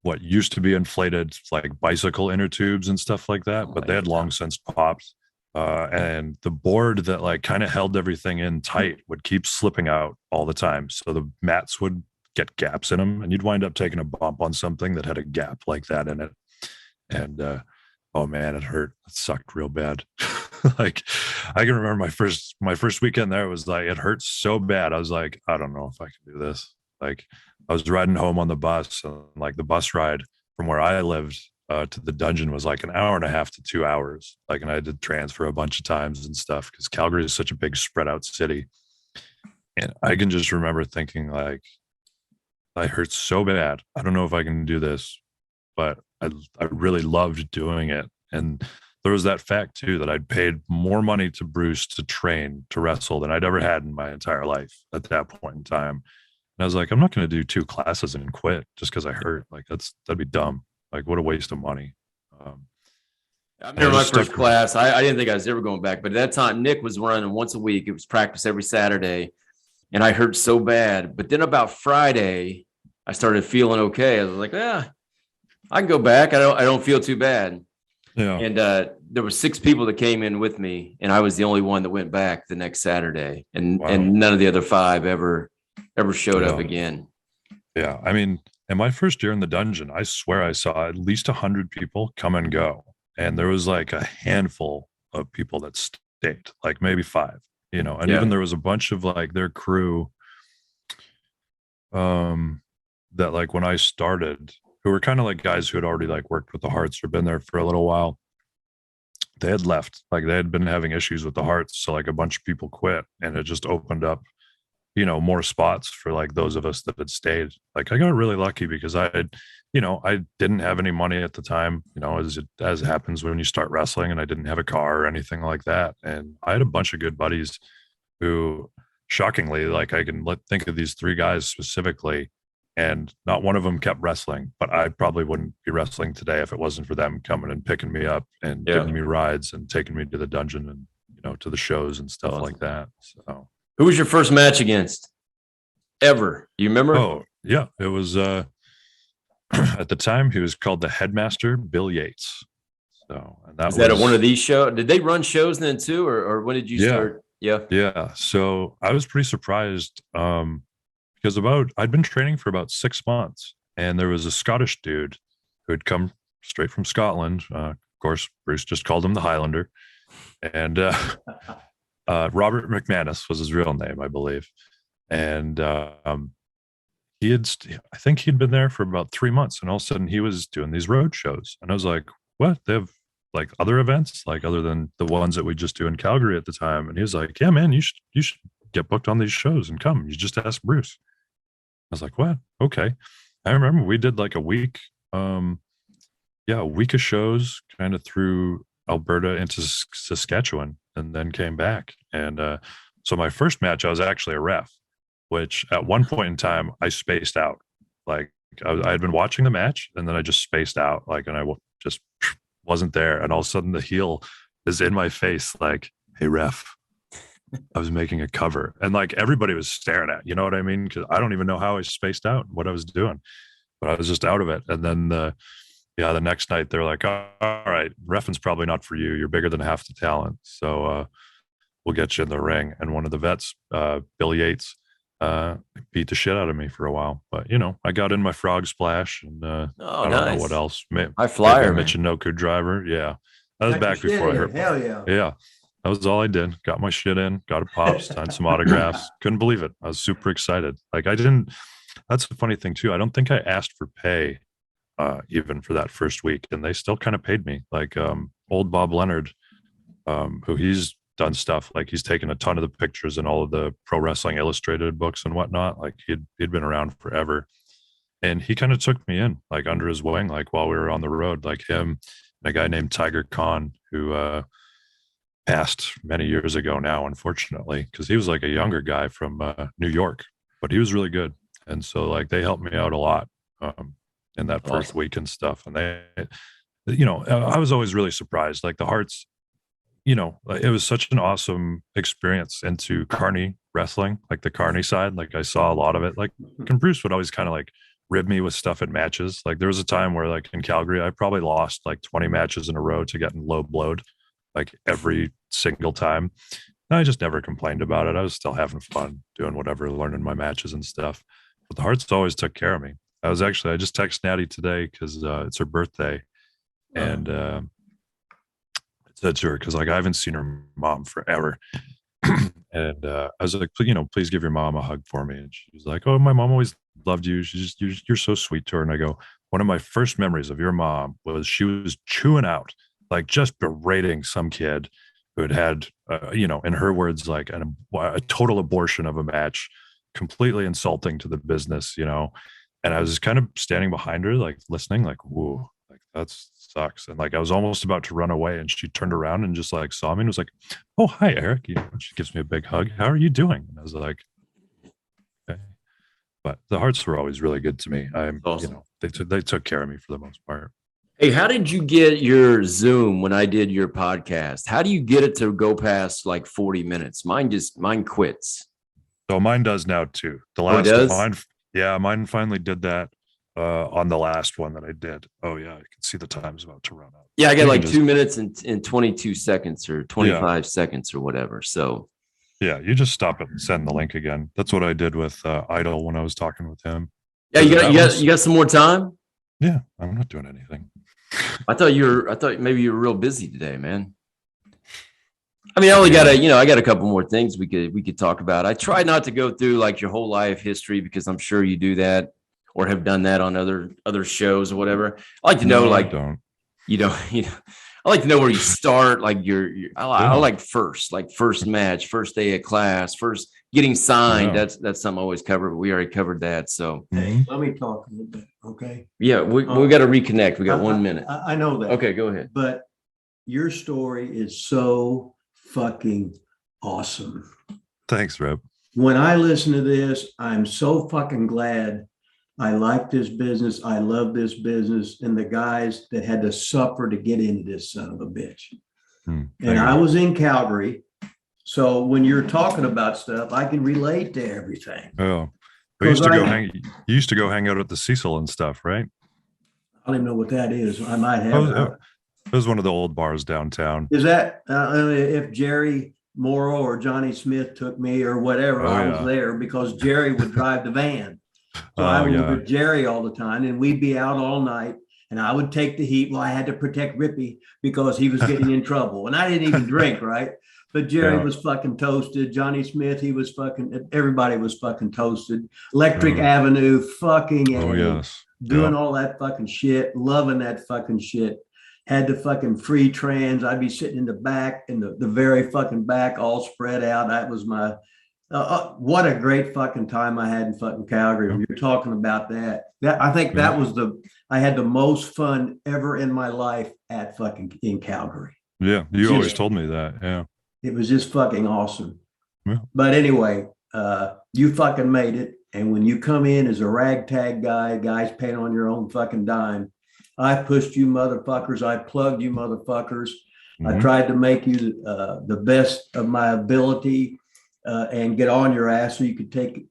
what used to be inflated, like bicycle inner tubes and stuff like that. But they had long since popped. And the board that like kind of held everything in tight would keep slipping out all the time. So the mats would get gaps in them, and you'd wind up taking a bump on something that had a gap like that in it. And oh man, it hurt. It sucked real bad. Like I can remember my first weekend there, it was like it hurt so bad. I was like, I don't know if I can do this. Like I was riding home on the bus, and like the bus ride from where I lived to the dungeon was like an hour and a half to 2 hours. Like, and I had to transfer a bunch of times and stuff because Calgary is such a big spread out city. And I can just remember thinking like, I hurt so bad. I don't know if I can do this, but I really loved doing it. And there was that fact too, that I'd paid more money to Bruce to train to wrestle than I'd ever had in my entire life at that point in time. And I was like, I'm not going to do 2 classes and quit just because I hurt. Like that'd be dumb. Like what a waste of money. I remember my first class. I didn't think I was ever going back, but at that time, Nick was running once a week. It was practice every Saturday, and I hurt so bad. But then about Friday, I started feeling okay. I was like, I can go back. I don't feel too bad. Yeah. And there were 6 people that came in with me, and I was the only one that went back the next Saturday, and none of the other 5 ever showed up again. Yeah, I mean, in my first year in the dungeon, I swear I saw at least 100 people come and go, and there was like a handful of people that stayed, like maybe 5, you know, and even there was a bunch of like their crew, that like when I started, who were kind of like guys who had already like worked with the Hearts or been there for a little while. They had left, like they had been having issues with the Hearts, so like a bunch of people quit, and it just opened up, you know, more spots for like those of us that had stayed. Like I got really lucky because I had, you know, I didn't have any money at the time, you know, as happens when you start wrestling, and I didn't have a car or anything like that. And I had a bunch of good buddies who, shockingly, like I can think of these 3 guys specifically, and not one of them kept wrestling, but I probably wouldn't be wrestling today if it wasn't for them coming and picking me up and giving me rides and taking me to the dungeon and, you know, to the shows and stuff like that. So who was your first match against ever? You remember? Oh yeah. It was, at the time he was called the Headmaster, Bill Yates. So, and that was at one of these shows. Did they run shows then too? Or when did you start? Yeah. Yeah. So I was pretty surprised, because I'd been training for about 6 months, and there was a Scottish dude who had come straight from Scotland. Of course, Bruce just called him the Highlander, and Robert McManus was his real name, I believe. And I think he'd been there for about 3 months, and all of a sudden he was doing these road shows, and I was like, "What? They have like other events, like other than the ones that we just do in Calgary at the time?" And he was like, "Yeah, man, you should get booked on these shows and come. You just ask Bruce." I was like, "What? Okay." I remember we did like a week, a week of shows kind of through Alberta into Saskatchewan, and then came back. And so my first match, I was actually a ref, which at one point in time I spaced out. Like I had been watching the match, and then I just spaced out, like, and I just wasn't there. And all of a sudden the heel is in my face, like, "Hey ref, I was making a cover," and like everybody was staring at, you know what I mean? Because I don't even know how I spaced out what I was doing, but I was just out of it. And then the next night they're like, "All right, reffing's probably not for you. You're bigger than half the talent, so we'll get you in the ring." And one of the vets, Bill Yates, beat the shit out of me for a while. But you know, I got in my frog splash, and I don't know what else. High flyer, Michinoku driver. Yeah, that was back before I hurt. Hell yeah. Yeah. That was all I did. Got my shit in, got a pop, signed some autographs. Couldn't believe it. I was super excited. Like that's the funny thing too. I don't think I asked for pay even for that first week, and they still kind of paid me. Like old Bob Leonard, who he's done stuff, like he's taken a ton of the pictures in all of the Pro Wrestling Illustrated books and whatnot. Like he'd been around forever. And he kind of took me in, like under his wing, like while we were on the road, like him and a guy named Tiger Khan, who passed many years ago now, unfortunately, because he was like a younger guy from New York, but he was really good. And so like they helped me out a lot in that first week and stuff. And they, you know, I was always really surprised, like the Hearts, you know, it was such an awesome experience into Carney wrestling, like the Carney side. Like I saw a lot of it. Like, and Bruce would always kind of like rib me with stuff at matches. Like there was a time where like in Calgary, I probably lost like 20 matches in a row to getting low blowed, like every single time. And I just never complained about it. I was still having fun doing whatever, learning my matches and stuff. But the Hearts always took care of me. I just texted Natty today because it's her birthday, and I said to her, because like I haven't seen her mom forever. And I was like, please give your mom a hug for me. And she was like, oh, my mom always loved you. You're so sweet to her. And I go, one of my first memories of your mom was she was chewing out, like just berating some kid who had in her words, like a total abortion of a match, completely insulting to the business, And I was kind of standing behind her, like listening, like, whoa, like that sucks. And like I was almost about to run away, and she turned around and just like saw me and was like, oh, hi, Eric. She gives me a big hug. How are you doing? And I was like, okay. But the Hearts were always really good to me. Awesome. They took care of me for the most part. Hey, how did you get your Zoom when I did your podcast? How do you get it to go past like 40 minutes? Mine quits. So mine does now too. The last mine finally did that on the last one that I did. Oh yeah, I can see the time's about to run out. Yeah, I got like 2 minutes and 22 seconds or 25 seconds or whatever. So yeah, you just stop it and send the link again. That's what I did with Idol when I was talking with him. Yeah, you got some more time? Yeah, I'm not doing anything. I thought maybe you were real busy today, man. I mean, I got a couple more things we could talk about. I try not to go through like your whole life history because I'm sure you do that or have done that on other shows or whatever. I like to know, I like to know where you start. Like I like first match, first day of class, first getting signed. Yeah. That's something I always cover, but we already covered that. So hey, let me talk a little bit, okay? Yeah, we got to reconnect. We got 1 minute. I know that. Okay, go ahead. But your story is so fucking awesome. Thanks, Reb. When I listen to this, I'm so fucking glad. I like this business. I love this business and the guys that had to suffer to get into this son of a bitch. And I was in Calgary. So when you're talking about stuff, I can relate to everything. Oh, you used to go hang out at the Cecil and stuff, right? I don't even know what that is. I might have. It was one of the old bars downtown. Is that if Jerry Morrow or Johnny Smith took me or whatever, I was there because Jerry would drive the van. So I was with Jerry all the time, and we'd be out all night, and I would take the heat. Well, I had to protect Rippy because he was getting in trouble, and I didn't even drink, right? But Jerry was fucking toasted. Johnny Smith, everybody was fucking toasted. Electric Avenue, fucking doing all that fucking shit, loving that fucking shit. Had the fucking free trans. I'd be sitting in the back, in the very fucking back, all spread out. That was my, what a great fucking time I had in fucking Calgary. When you're talking about that I think that was I had the most fun ever in my life at fucking in Calgary. Yeah, you always told me that. Yeah. It was just fucking awesome. Yeah. But anyway, you fucking made it. And when you come in as a ragtag guys paying on your own fucking dime, I pushed you motherfuckers. I plugged you motherfuckers. I tried to make you the best of my ability and get on your ass so you could take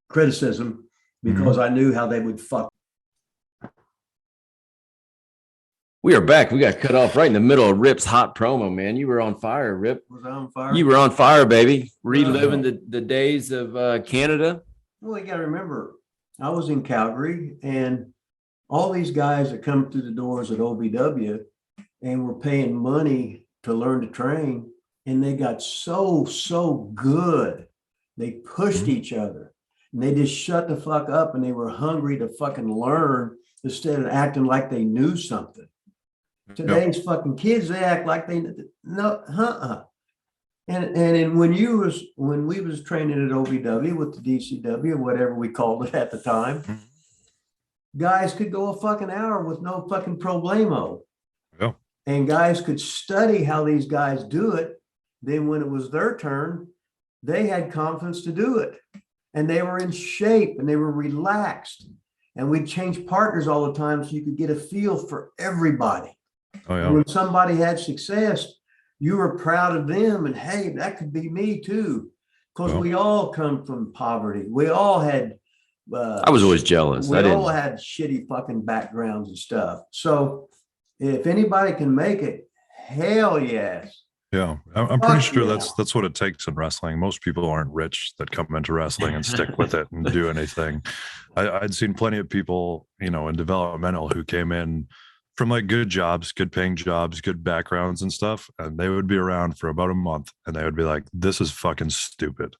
criticism because I knew how they would fuck. We are back. We got cut off right in the middle of Rip's hot promo, man. You were on fire, Rip. Was I on fire? You were on fire, baby. Reliving the days of Canada. Well, you got to remember, I was in Calgary and all these guys that come through the doors at OVW and were paying money to learn to train, and they got so good. They pushed each other and they just shut the fuck up and they were hungry to fucking learn instead of acting like they knew something. Today's fucking kids, they act like they no, And when we was training at OVW with the DCW, whatever we called it at the time, guys could go a fucking hour with no fucking problemo. Yeah. And guys could study how these guys do it. Then when it was their turn, they had confidence to do it. And they were in shape and they were relaxed. And we'd change partners all the time so you could get a feel for everybody. Oh, yeah. And when somebody had success, you were proud of them. And hey, that could be me too. Because we all come from poverty. We all had I was always jealous. We all had shitty fucking backgrounds and stuff. So if anybody can make it, hell yes. Yeah, I'm pretty sure that's what it takes in wrestling. Most people aren't rich that come into wrestling and stick with it and do anything. I'd seen plenty of people, in developmental who came in from like good jobs, good paying jobs, good backgrounds and stuff, and they would be around for about a month, and they would be like, "This is fucking stupid.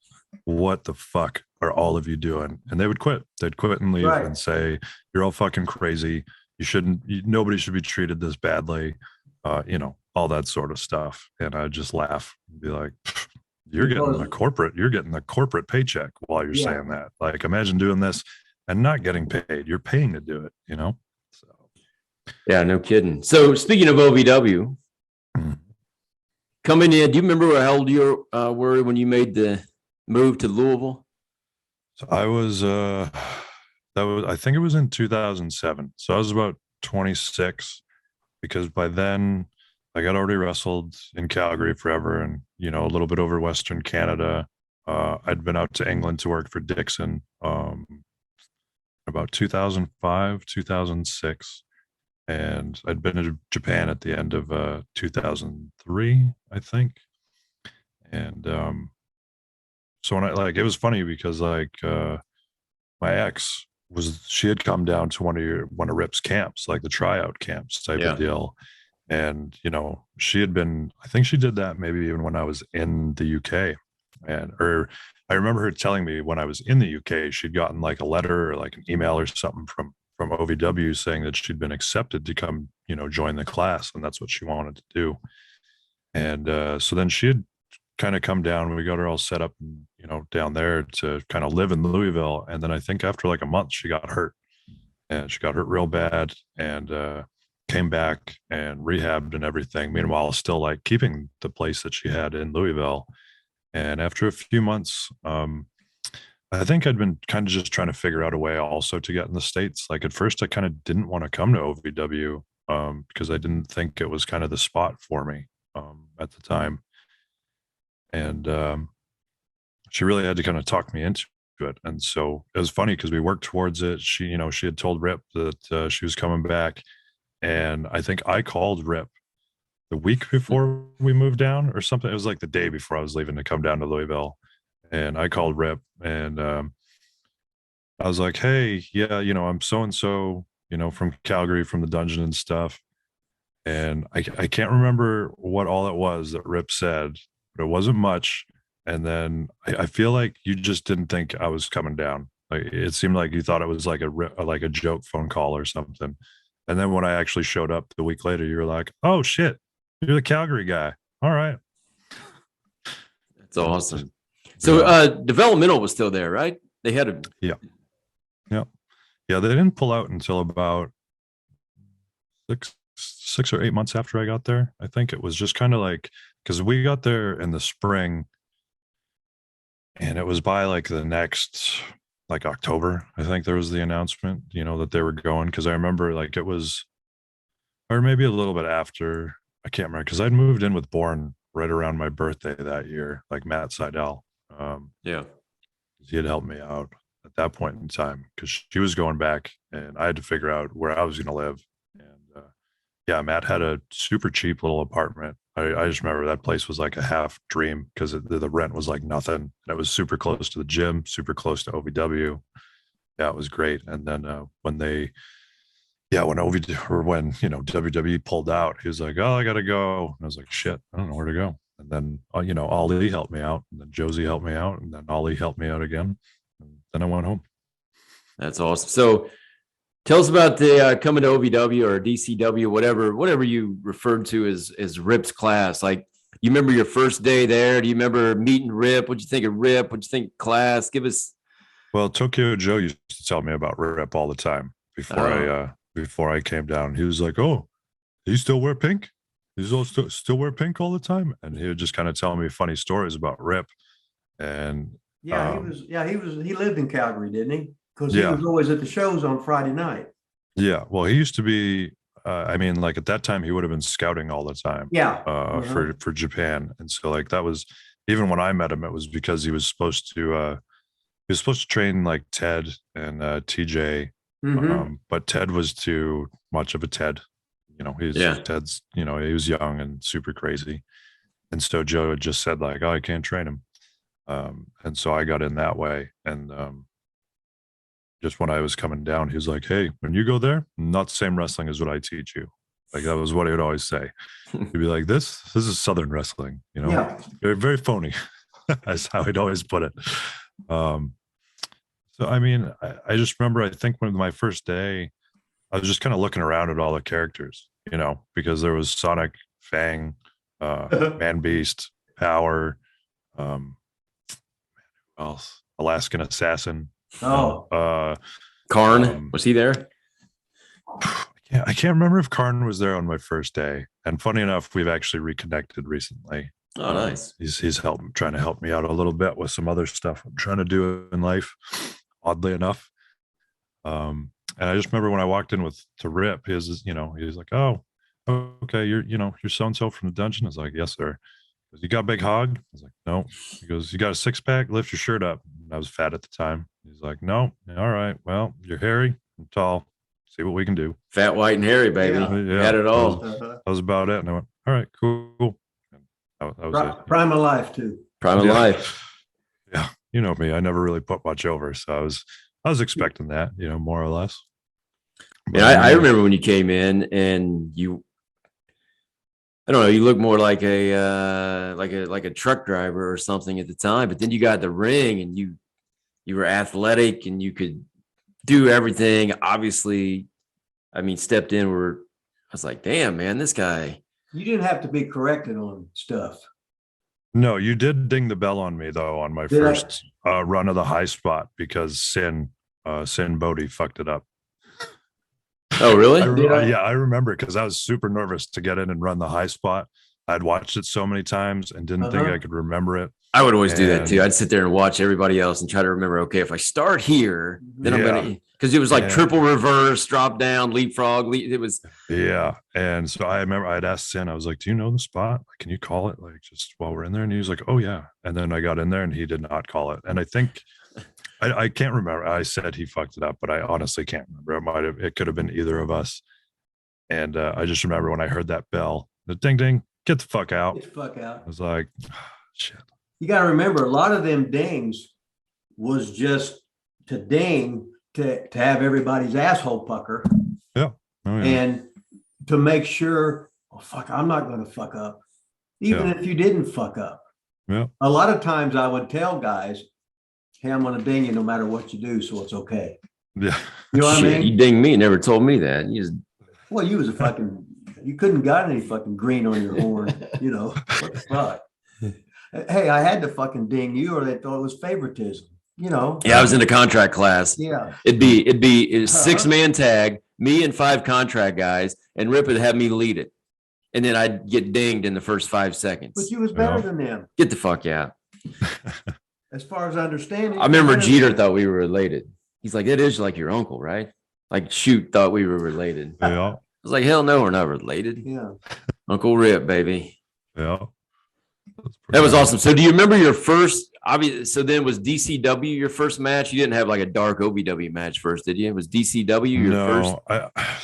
What the fuck are all of you doing?" And they would quit. They'd quit and leave and say, "You're all fucking crazy. You shouldn't. Nobody should be treated this badly." All that sort of stuff. And I'd just laugh and be like, you're getting the corporate paycheck while you're saying that. Like, imagine doing this and not getting paid. You're paying to do it, So yeah, no kidding. So speaking of OVW, coming in, do you remember how old you were when you made the move to Louisville? So I think it was in 2007. So I was about 26, because by then I got already wrestled in Calgary forever, and a little bit over Western Canada. I'd been out to England to work for Dixon about 2005, 2006, and I'd been to Japan at the end of 2003, I think. And so when it was funny because my ex she had come down to one of Rip's camps, like the tryout camps type of deal. And, she had been, I think she did that maybe even when I was in the UK. Or I remember her telling me when I was in the UK, she'd gotten like a letter or like an email or something from OVW saying that she'd been accepted to come, join the class. And that's what she wanted to do. And so then she had kind of come down. We got her all set up, down there to kind of live in Louisville. And then I think after like a month, she got hurt. And she got hurt real bad. And, came back and rehabbed and everything, meanwhile still like keeping the place that she had in Louisville. And after a few months, I think I'd been kind of just trying to figure out a way also to get in the States. Like at first I kind of didn't want to come to OVW because I didn't think it was kind of the spot for me at the time. And she really had to kind of talk me into it. And so it was funny because we worked towards it. She had told Rip that she was coming back. And I think I called Rip the week before we moved down or something. It was like the day before I was leaving to come down to Louisville. And I called Rip and I was like, "Hey, yeah, I'm so-and-so, from Calgary, from the dungeon and stuff." And I can't remember what all it was that Rip said, but it wasn't much. And then I feel like you just didn't think I was coming down. Like it seemed like you thought it was like a joke phone call or something. And then when I actually showed up the week later, you were like, "Oh shit, you're the Calgary guy. All right." That's awesome. So developmental was still there, right? They had a yeah. They didn't pull out until about 6 or 8 months after I got there. I think it was just kind of like, because we got there in the spring, and it was by like the next like October, I think there was the announcement, that they were going. Because I remember like it was, or maybe a little bit after, I can't remember, because I'd moved in with Bourne right around my birthday that year, like Matt Seidel. He had helped me out at that point in time because she was going back and I had to figure out where I was going to live. And Matt had a super cheap little apartment. I just remember that place was like a half dream because the rent was like nothing. And it was super close to the gym, super close to OVW. Yeah, it was great. And then when WWE pulled out, he was like, "Oh, I got to go." And I was like, "Shit, I don't know where to go." And then, Ali helped me out, and then Josie helped me out, and then Ali helped me out again. And then I went home. That's awesome. So tell us about the coming to OVW or DCW, whatever you referred to as Rip's class. Like, you remember your first day there? Do you remember meeting Rip? What'd you think of Rip? What'd you think of class? Give us. Well, Tokyo Joe used to tell me about Rip all the time before I came down. He was like, "Oh, he still wear pink? He's all still wear pink all the time?" And he would just kind of tell me funny stories about Rip. And he lived in Calgary, didn't he? Because he was always at the shows on Friday night. Yeah, well, he used to be. Like at that time, he would have been scouting all the time. Yeah, for Japan, and so like that was, even when I met him, it was because he was supposed to train like Ted and TJ, but Ted was too much of a Ted. Ted's, he was young and super crazy. And so Joe had just said like, oh, I can't train him. And so I got in that way. And just when I was coming down, he was like, hey, when you go there, not the same wrestling as what I teach you. Like that was what he would always say. He'd be like, this is Southern wrestling, you know, Yeah. very, very phony. That's how he'd always put it. So, I mean, I just remember, I think when my first day, I was just kind of looking around at all the characters, you know, because there was Sonic, Fang, Man Beast, Power, who else? Alaskan Assassin. Oh, Karn, was he there? Yeah, I can't remember if Karn was there on my first day. And funny enough, we've actually reconnected recently. Oh, nice. He's trying to help me out a little bit with some other stuff I'm trying to do in life, oddly enough. And I just remember when I walked in to Rip, he was like, oh, okay, you're so-and-so from the dungeon. I was like, yes, sir. He goes, you got a big hog? I was like, no. He goes, you got a six-pack? Lift your shirt up. And I was fat at the time. He's like, no. All right. Well, you're hairy. I'm tall. See what we can do. Fat, white, and hairy, baby. Yeah. Had it all. That was about it. And I went, all right, cool. That was it. Prime of life too. Prime of life. Yeah. You know me. I never really put much over. So I was expecting that, more or less. But, I remember when you came in and I don't know, you look more like a truck driver or something at the time, but then you got the ring and you were athletic and you could do everything. Obviously, I mean, stepped in where I was like, damn, man, this guy. You didn't have to be corrected on stuff. No, you did ding the bell on me though on my first run of the high spot because Sin Bodhi fucked it up. Oh, really? I remember because I was super nervous to get in and run the high spot. I'd watched it so many times and didn't think I could remember it. I would always do that too. I'd sit there and watch everybody else and try to remember, okay, if I start here, then I'm going to, because it was like triple reverse, drop down, leapfrog. It was. Yeah. And so I remember I'd asked Sin, I was like, do you know the spot? Can you call it like just while we're in there? And he was like, oh yeah. And then I got in there and he did not call it. And I think, I can't remember. I said he fucked it up, but I honestly can't remember. It could have been either of us. And I just remember when I heard that bell, the ding, ding, get the fuck out. Get the fuck out. I was like, oh, shit. You got to remember, a lot of them dings was just to ding to have everybody's asshole pucker. Yeah. Oh, yeah. And to make sure, oh, fuck, I'm not going to fuck up. Even if you didn't fuck up. Yeah. A lot of times I would tell guys, hey, I'm going to ding you no matter what you do, so it's okay. Yeah. You know what I mean? You dinged me, never told me that. Well, you was you couldn't got any fucking green on your horn, what the fuck? Hey, I had to fucking ding you or they thought it was favoritism, Yeah, I was in a contract class. Yeah. It'd be a 6-man tag, me and 5 contract guys, and Rip would have me lead it. And then I'd get dinged in the first 5 seconds. But you was better than them. Get the fuck out. As far as understanding. I remember Jeter thought we were related. He's like, it is like your uncle, right? Like Shoot thought we were related. Yeah. I was like, hell no, we're not related. Yeah. Uncle Rip, baby. Yeah. That was awesome. So do you remember your first, so then was DCW your first match? You didn't have like a dark OVW match first, did you? It was DCW your first?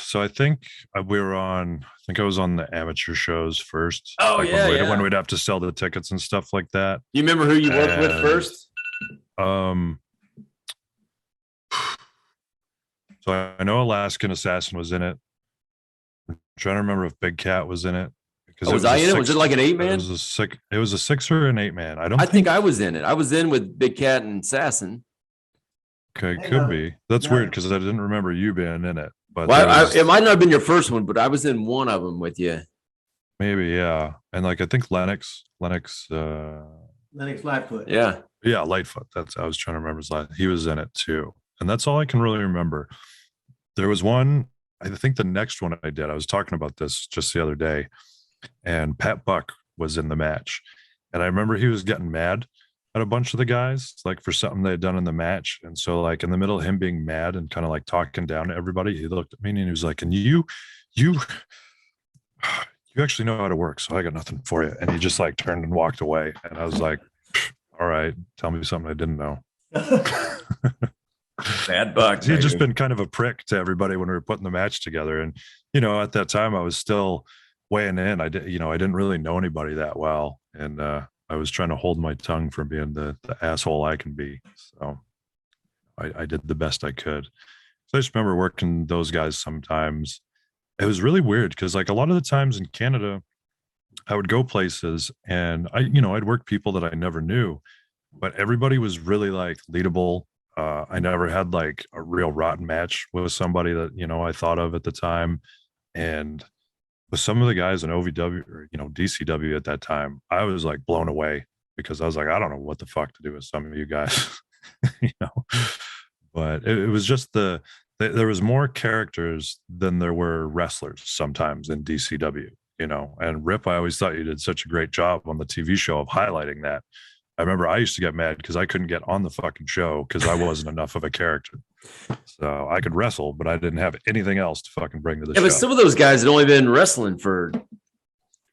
So I think I was on the amateur shows first. Oh, like yeah, when we'd have to sell the tickets and stuff like that. You remember who you worked with first? So I know Alaskan Assassin was in it. I'm trying to remember if Big Cat was in it. Was I in it? Was it like an 8-man? It was a 6 or an 8-man. I think I was in it. I was in with Big Cat and Assassin. Okay, could be. That's weird because I didn't remember you being in it. But it might not have been your first one, but I was in one of them with you. Maybe, yeah. And like I think Lennox Lightfoot. Yeah. Yeah, Lightfoot. I was trying to remember his last. He was in it too. And that's all I can really remember. There was one, I think the next one I did, I was talking about this just the other day, and Pat Buck was in the match. And I remember he was getting mad at a bunch of the guys, like for something they had done in the match. And so like in the middle of him being mad and kind of like talking down to everybody, he looked at me and he was like, and you actually know how to work, so I got nothing for you. And he just like turned and walked away. And I was like, all right, tell me something I didn't know. Bad Buck. He had just been kind of a prick to everybody when we were putting the match together. And, at that time I was still weighing in. I didn't really know anybody that well. and I was trying to hold my tongue from being the asshole I can be. So I did the best I could. So I just remember working those guys sometimes. It was really weird because like a lot of the times in Canada, I would go places and I'd work people that I never knew, but everybody was really like leadable. I never had like a real rotten match with somebody that, I thought of at the time. And with some of the guys in OVW or, DCW at that time, I was like blown away because I was like, I don't know what the fuck to do with some of you guys, but it was just there was more characters than there were wrestlers sometimes in DCW, and Rip, I always thought you did such a great job on the TV show of highlighting that. I remember I used to get mad because I couldn't get on the fucking show because I wasn't enough of a character. So I could wrestle, but I didn't have anything else to fucking bring to the show. But some of those guys had only been wrestling for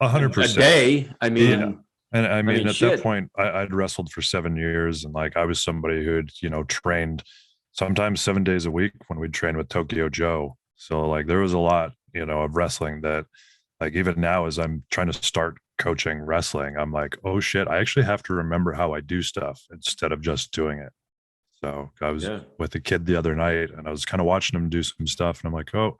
100% a day. I mean, yeah. And I mean at shit. that point, I'd wrestled for 7 years, and like I was somebody who'd, trained sometimes 7 days a week when we'd train with Tokyo Joe. So like there was a lot, of wrestling that like even now as I'm trying to start coaching wrestling, I'm like, oh shit, I actually have to remember how I do stuff instead of just doing it. So I was with a kid the other night and I was kind of watching him do some stuff and I'm like, oh,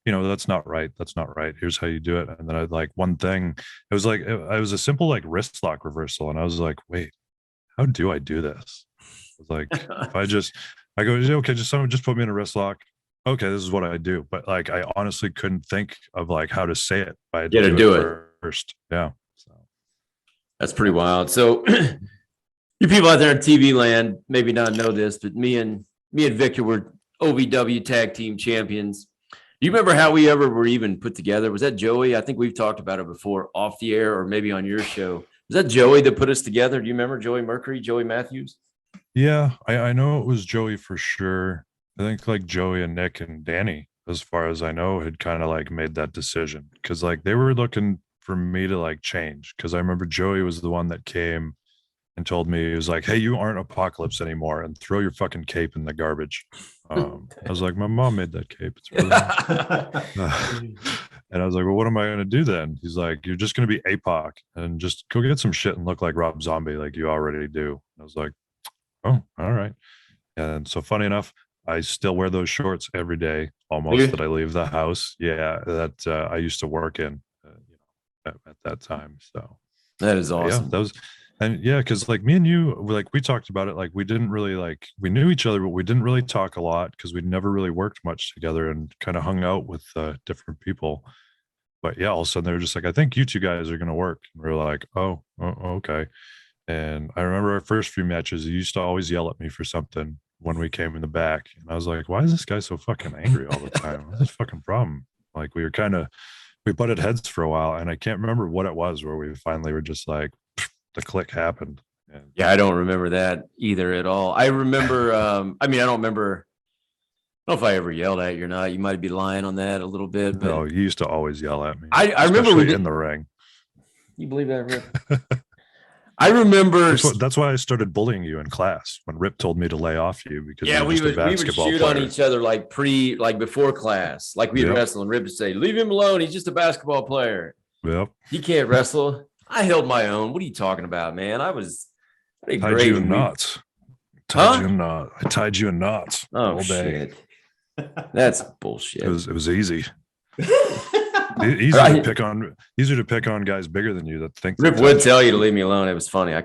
that's not right. That's not right. Here's how you do it. And then I like one thing, it was like, it was a simple like wrist lock reversal. And I was like, wait, how do I do this? I was like, if I go, okay, someone just put me in a wrist lock. Okay, this is what I do. But like, I honestly couldn't think of like how to say it. I had to do it first. Yeah. So that's pretty wild. So you people out there in TV land maybe not know this, but me and Viktor were OVW tag team champions. Do you remember how we ever were even put together? Was that Joey? I think we've talked about it before off the air or maybe on your show. Was that Joey that put us together? Do you remember Joey Mercury, Joey Matthews? Yeah, I know it was Joey for sure. I think like Joey and Nick and Danny, as far as I know, had kind of like made that decision because like they were looking for me to like change. Because I remember Joey was the one that came and told me, he was like, hey, you aren't Apocalypse anymore and throw your fucking cape in the garbage. I was like, my mom made that cape. It's really and I was like, well, what am I going to do then? He's like, you're just going to be Apoc and just go get some shit and look like Rob Zombie like you already do. I was like, oh, all right. And so funny enough, I still wear those shorts every day almost that I leave the house. Yeah, that I used to work in at that time. So that is awesome. Yeah, that was. And yeah, because like me and you, like we talked about it, like we didn't really like, we knew each other, but we didn't really talk a lot because we'd never really worked much together and kind of hung out with different people. But yeah, all of a sudden they were just like, I think you two guys are going to work. And we were like, oh, okay. And I remember our first few matches, he used to always yell at me for something when we came in the back. And I was like, why is this guy so fucking angry all the time? What's his fucking problem? Like we butted heads for a while and I can't remember what it was where we finally were just like, the click happened. And yeah, I don't remember that either at all. I remember, I don't remember. I don't know if I ever yelled at you or not. You might be lying on that a little bit. But no, you used to always yell at me. I remember we in the ring. You believe that, Rip? I remember. That's why I started bullying you in class when Rip told me to lay off you because we would shoot on each other like before class, like we'd wrestle and Rip would say, "Leave him alone. He's just a basketball player. Yep, he can't wrestle." I held my own. What are you talking about, man? I was tied you in knots. I tied you in knots. Oh, shit. That's bullshit. It was easy. Easier to pick on guys bigger than you that think. Rip would tell you to leave me alone. It was funny.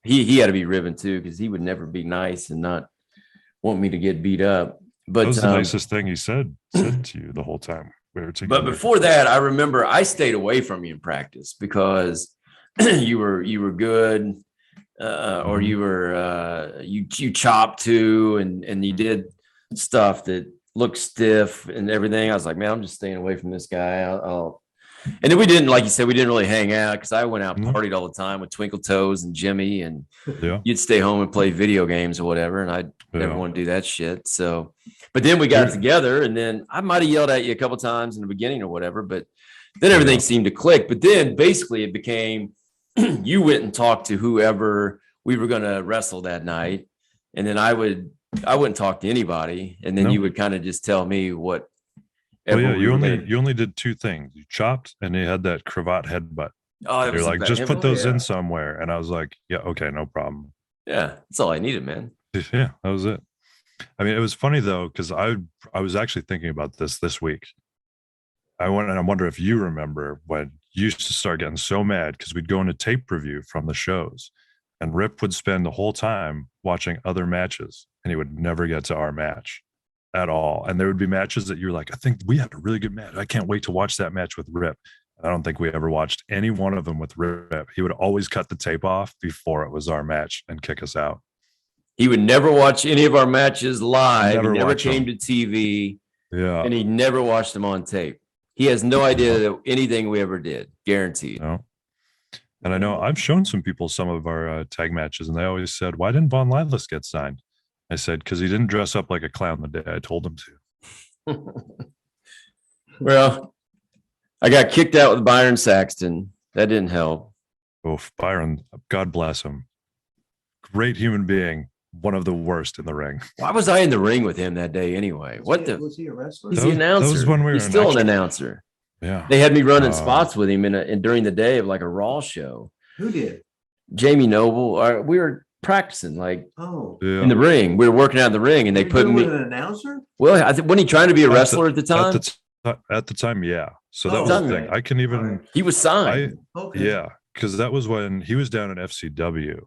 He had to be ribbing too because he would never be nice and not want me to get beat up. But that was the nicest thing he said to you the whole time we were together. But before that, I remember I stayed away from you in practice because you were good, or you were you chopped too, and you did stuff that looked stiff and everything. I was like, man, I'm just staying away from this guy. And then we didn't, like you said, we didn't really hang out because I went out and partied all the time with Twinkle Toes and Jimmy, and you'd stay home and play video games or whatever, and I never want to do that shit. So, but then we got together, and then I might have yelled at you a couple times in the beginning or whatever, but then everything seemed to click. But then basically it became you went and talked to whoever we were going to wrestle that night, and then I wouldn't talk to anybody, and then you would kind of just tell me what. You only did two things. You chopped and you had that cravat headbutt. Oh, you're like, just put those in somewhere. And I was like, yeah, okay, no problem. Yeah, that's all I needed, man. Yeah, that was it. I mean, it was funny though, because I was actually thinking about this week. I wonder if you remember when you used to start getting so mad because we'd go into tape review from the shows, and Rip would spend the whole time watching other matches, and he would never get to our match at all. And there would be matches that you're like, I think we had a really good match. I can't wait to watch that match with Rip. I don't think we ever watched any one of them with Rip. He would always cut the tape off before it was our match and kick us out. He would never watch any of our matches live. He never came to TV. Yeah. And he never watched them on tape. He has no idea that anything we ever did. Guaranteed. No. And I know I've shown some people some of our tag matches, and they always said, why didn't Von Lilas get signed? I said, because he didn't dress up like a clown the day I told him to. Well, I got kicked out with Byron Saxton. That didn't help. Oh, Byron, God bless him. Great human being. One of the worst in the ring. Why was I in the ring with him that day anyway? Was he a wrestler? He's the announcer. That was when we were He's still an announcer. Yeah. They had me running spots with him in during the day of like a Raw show. Who did? Jamie Noble. We were practicing like in the ring. We were working out in the ring, and they put me. An announcer? Well, wasn't he trying to be a wrestler at the time? At the time, yeah. So that was the thing. I can even. He was signed. Yeah, because that was when he was down at FCW.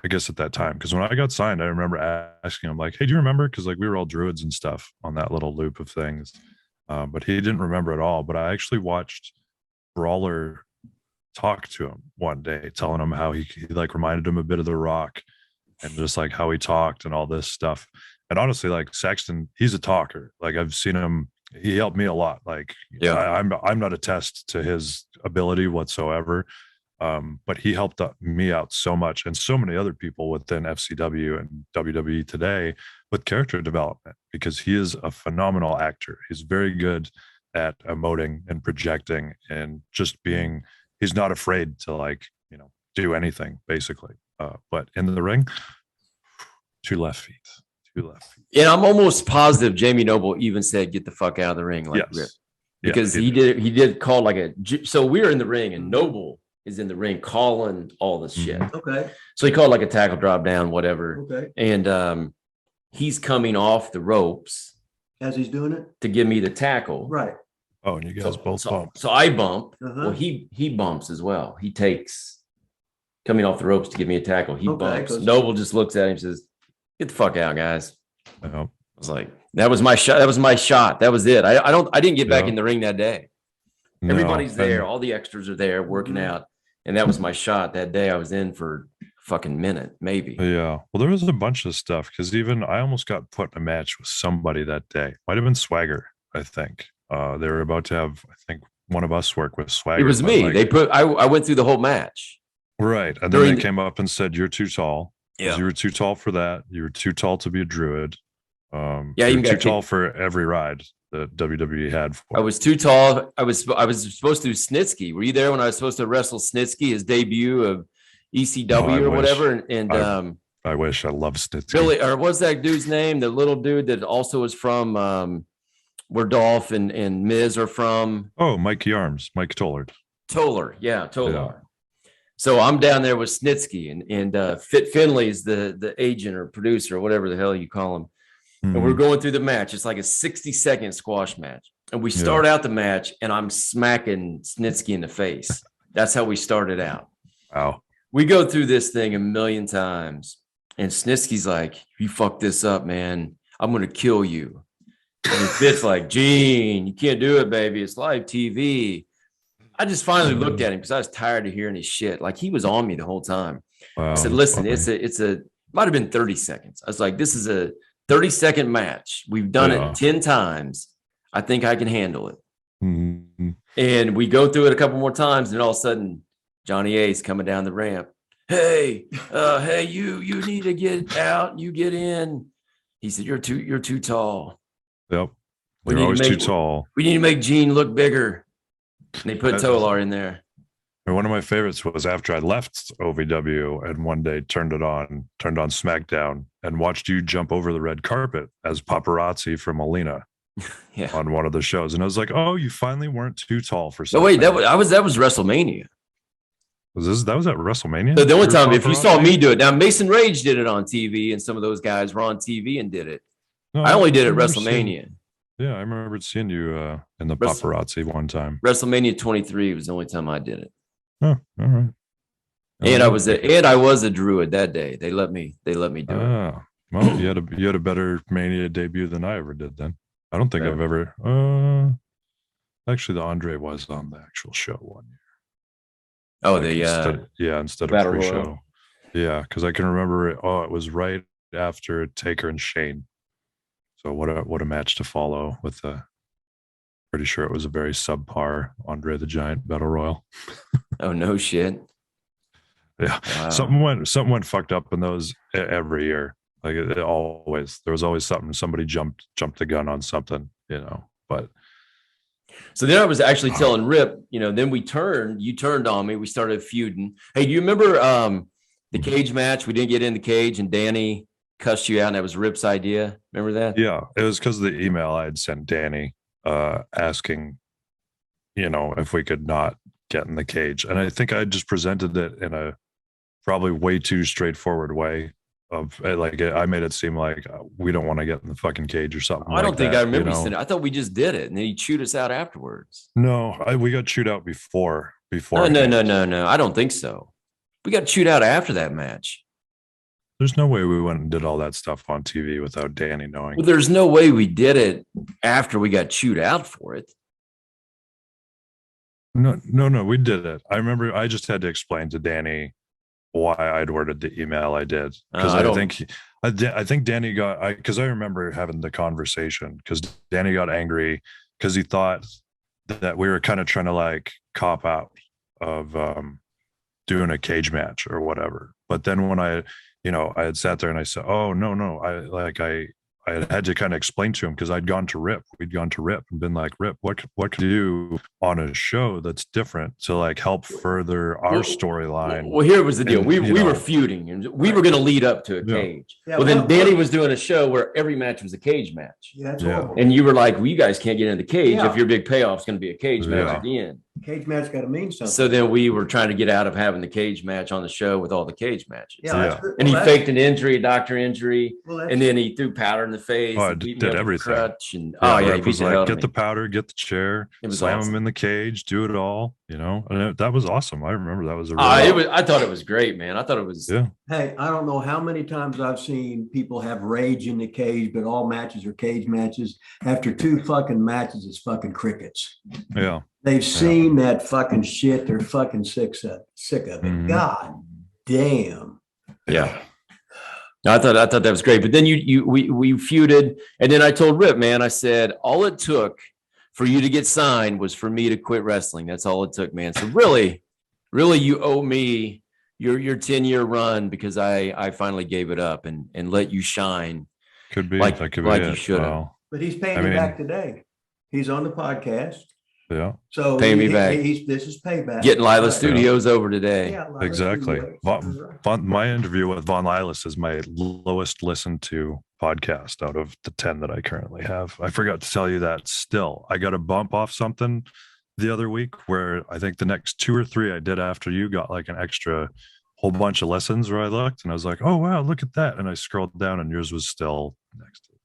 I guess at that time, because when I got signed, I remember asking him like, hey, do you remember? Because like we were all druids and stuff on that little loop of things. But he didn't remember at all. But I actually watched Brawler talk to him one day, telling him how he like reminded him a bit of The Rock and just like how he talked and all this stuff. And honestly, like Saxton, he's a talker. Like I've seen him, he helped me a lot. Like I'm not a test to his ability whatsoever. But he helped me out so much, and so many other people within FCW and WWE today with character development, because he is a phenomenal actor. He's very good at emoting and projecting and just being, he's not afraid to like, do anything basically. But in the ring, two left feet. And I'm almost positive Jamie Noble even said, get the fuck out of the ring. Like Rip. Because he did call like so we were in the ring and Noble is in the ring calling all this shit. Okay. So he called like a tackle drop down, whatever. Okay. And he's coming off the ropes as he's doing it to give me the tackle. Right. Oh, and you guys both bump. So I bump. Well, he bumps as well. He takes coming off the ropes to give me a tackle. He bumps. Noble just looks at him and says, get the fuck out, guys. I was like, that was my shot. That was it. I didn't get back in the ring that day. No, everybody's there. All the extras are there working out. And that was my shot that day. I was in for a fucking minute, maybe. Yeah. Well, there was a bunch of stuff because even I almost got put in a match with somebody that day. Might have been Swagger, I think. They were about to have, I think, one of us work with Swagger. It was me. Like, I went through the whole match. Right. And then they came up and said, you're too tall. Yeah. You were too tall for that. You were too tall to be a druid. You were too tall for every ride that WWE had for. I was too tall. I was supposed to do Snitsky. Were you there when I was supposed to wrestle Snitsky, his debut of ECW or whatever? And I wish. I love Snitsky. Billy, or what's that dude's name? The little dude that also is from where Dolph and Miz are from. Oh, Mike Tollard. Toller. Yeah. So I'm down there with Snitsky and Fit Finley's the agent or producer or whatever the hell you call him. And we're going through the match. It's like a 60-second squash match. And we start out the match, and I'm smacking Snitsky in the face. That's how we started out. Wow. We go through this thing a million times. And Snitsky's like, you fucked this up, man. I'm going to kill you. And Fit's like, Gene, you can't do it, baby. It's live TV. I just finally looked at him because I was tired of hearing his shit. Like, he was on me the whole time. Wow. I said, listen, it's might have been 30 seconds. I was like, this is a 30-second match. We've done it 10 times. I think I can handle it. Mm-hmm. And we go through it a couple more times, and all of a sudden, Johnny A's coming down the ramp. Hey, you need to get out. You get in. He said, you're too tall. Yep. You're always too tall. We need to make Gene look bigger. And they put Tolar in there. One of my favorites was after I left OVW and one day turned on SmackDown and watched you jump over the red carpet as paparazzi from Molina on one of the shows. And I was like, oh, you finally weren't too tall for something. No, wait, that was WrestleMania. That was at WrestleMania? So the only time, if you saw me do it, now Mason Rage did it on TV, and some of those guys were on TV and did it. No, I only did it at WrestleMania. I remember seeing you in the paparazzi one time. WrestleMania 23 was the only time I did it. Oh, all right. And I was a druid that day. They let me do it. Well, you had a better Mania debut than I ever did then. I don't think I've ever actually the Andre was on the actual show one year. Oh, instead of pre-show. Yeah, because I can remember it. Oh, it was right after Taker and Shane. So what a match to follow with pretty sure it was a very subpar Andre the Giant Battle Royal. Oh, no shit. Yeah. Wow. Something went fucked up in those every year. Like there was always something. Somebody jumped the gun on something, but so then I was actually telling Rip, then you turned on me. We started feuding. Hey, do you remember the cage match? We didn't get in the cage and Danny cussed you out, and that was Rip's idea. Remember that? Yeah, it was because of the email I had sent Danny asking, if we could not get in the cage. And I think I just presented it in a probably way too straightforward way of like, I made it seem like we don't want to get in the fucking cage or something. I don't think I remember you saying it. I thought we just did it and then he chewed us out afterwards. No, we got chewed out before. No. I don't think so. We got chewed out after that match. There's no way we went and did all that stuff on TV without Danny knowing. Well, there's no way we did it after we got chewed out for it. No, we did it. I remember I just had to explain to Danny why I'd worded the email I did. Because I think Danny because I remember having the conversation because Danny got angry because he thought that we were kind of trying to like cop out of doing a cage match or whatever. But then when I had sat there and I said, oh, no. I had to kind of explain to him because I'd gone to Rip. We'd gone to Rip and been like, Rip, what could you do on a show that's different to like help further our storyline? Well, here was the deal. We were feuding and we were going to lead up to a cage. Yeah, well, then Danny was doing a show where every match was a cage match. Yeah. And you were like, well, you guys can't get in the cage if your big payoff is going to be a cage match at the end. Cage match got to mean something. So then we were trying to get out of having the cage match on the show with all the cage matches. Yeah. And he faked an injury, a doctor injury, and then he threw powder in the face. Oh, did everything. And, he was like, get the powder, get the chair, slam him in the cage, do it all. And that was awesome. I remember that was I thought it was great, man. I thought it was. Yeah. Hey, I don't know how many times I've seen people have rage in the cage, but all matches are cage matches. After 2 fucking matches, it's fucking crickets. Yeah. They've seen that fucking shit. They're fucking sick of it. Mm-hmm. God damn. Yeah. I thought that was great. But then we feuded. And then I told Rip, man, I said, all it took for you to get signed was for me to quit wrestling. That's all it took, man. So really, you owe me your 10-year run because I finally gave it up and let you shine. Could be like you should have. Wow. But he's paying me back today. He's on the podcast. Yeah. So pay me back. This is payback. Getting Lilas Studios over today. Yeah, exactly. My interview with Von Lilas is my lowest listened to podcast out of the 10 that I currently have. I forgot to tell you that still. I got a bump off something the other week where I think the next 2 or 3 I did after you got like an extra whole bunch of listens where I looked and I was like, oh, wow, look at that. And I scrolled down and yours was still next to it.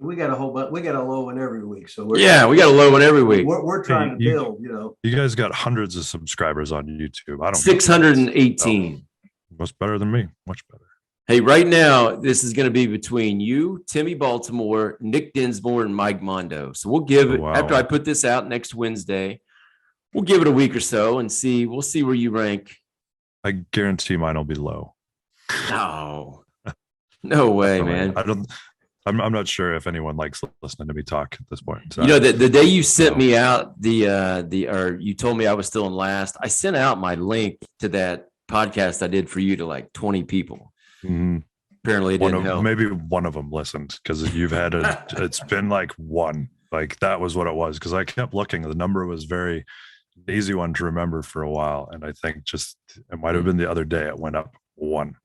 We got a whole bunch. We got a low one every week. So we got a low one every week. We're trying to build. You guys got hundreds of subscribers on YouTube. I don't. 618. Much better than me. Much better. Hey, right now this is going to be between you, Timmy Baltimore, Nick Dinsmore, and Mike Mondo. So we'll give it after I put this out next Wednesday. We'll give it a week or so and see. We'll see where you rank. I guarantee mine will be low. No way, man. I'm not sure if anyone likes listening to me talk at this point. So, the day you sent me out or you told me I was still in last, I sent out my link to that podcast I did for you to like 20 people. Mm-hmm. Apparently it didn't help. Maybe one of them listened because you've had it's been like one, like that was what it was. Cause I kept looking, the number was very easy one to remember for a while. And I think it might've been the other day it went up 1.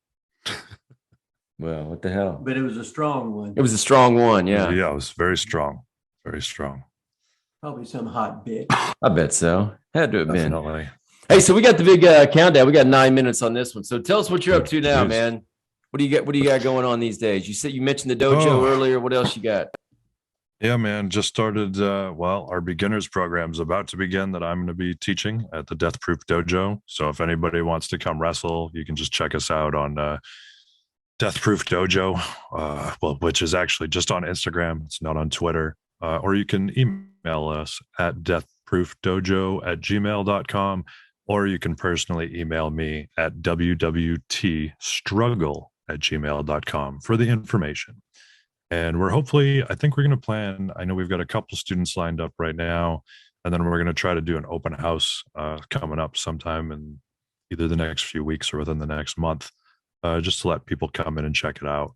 Well, what the hell? But it was a strong one. It was a strong one, yeah. Yeah, it was very strong. Very strong. Probably some hot bitch. I bet so. Had to have Definitely. been. Hey, so we got the big countdown. We got 9 minutes on this one. So tell us what you're up to now, man. What do you got going on these days? You mentioned the dojo earlier. What else you got? Yeah, man, just started. Our beginners program is about to begin that I'm going to be teaching at the Death Proof Dojo. So if anybody wants to come wrestle, you can just check us out on Death Proof Dojo, which is actually just on Instagram. It's not on Twitter. Or you can email us at deathproofdojo@gmail.com, or you can personally email me at wwtstruggle@gmail.com for the information. And I think we're going to plan, I know we've got a couple students lined up right now, and then we're going to try to do an open house coming up sometime in either the next few weeks or within the next month, just to let people come in and check it out.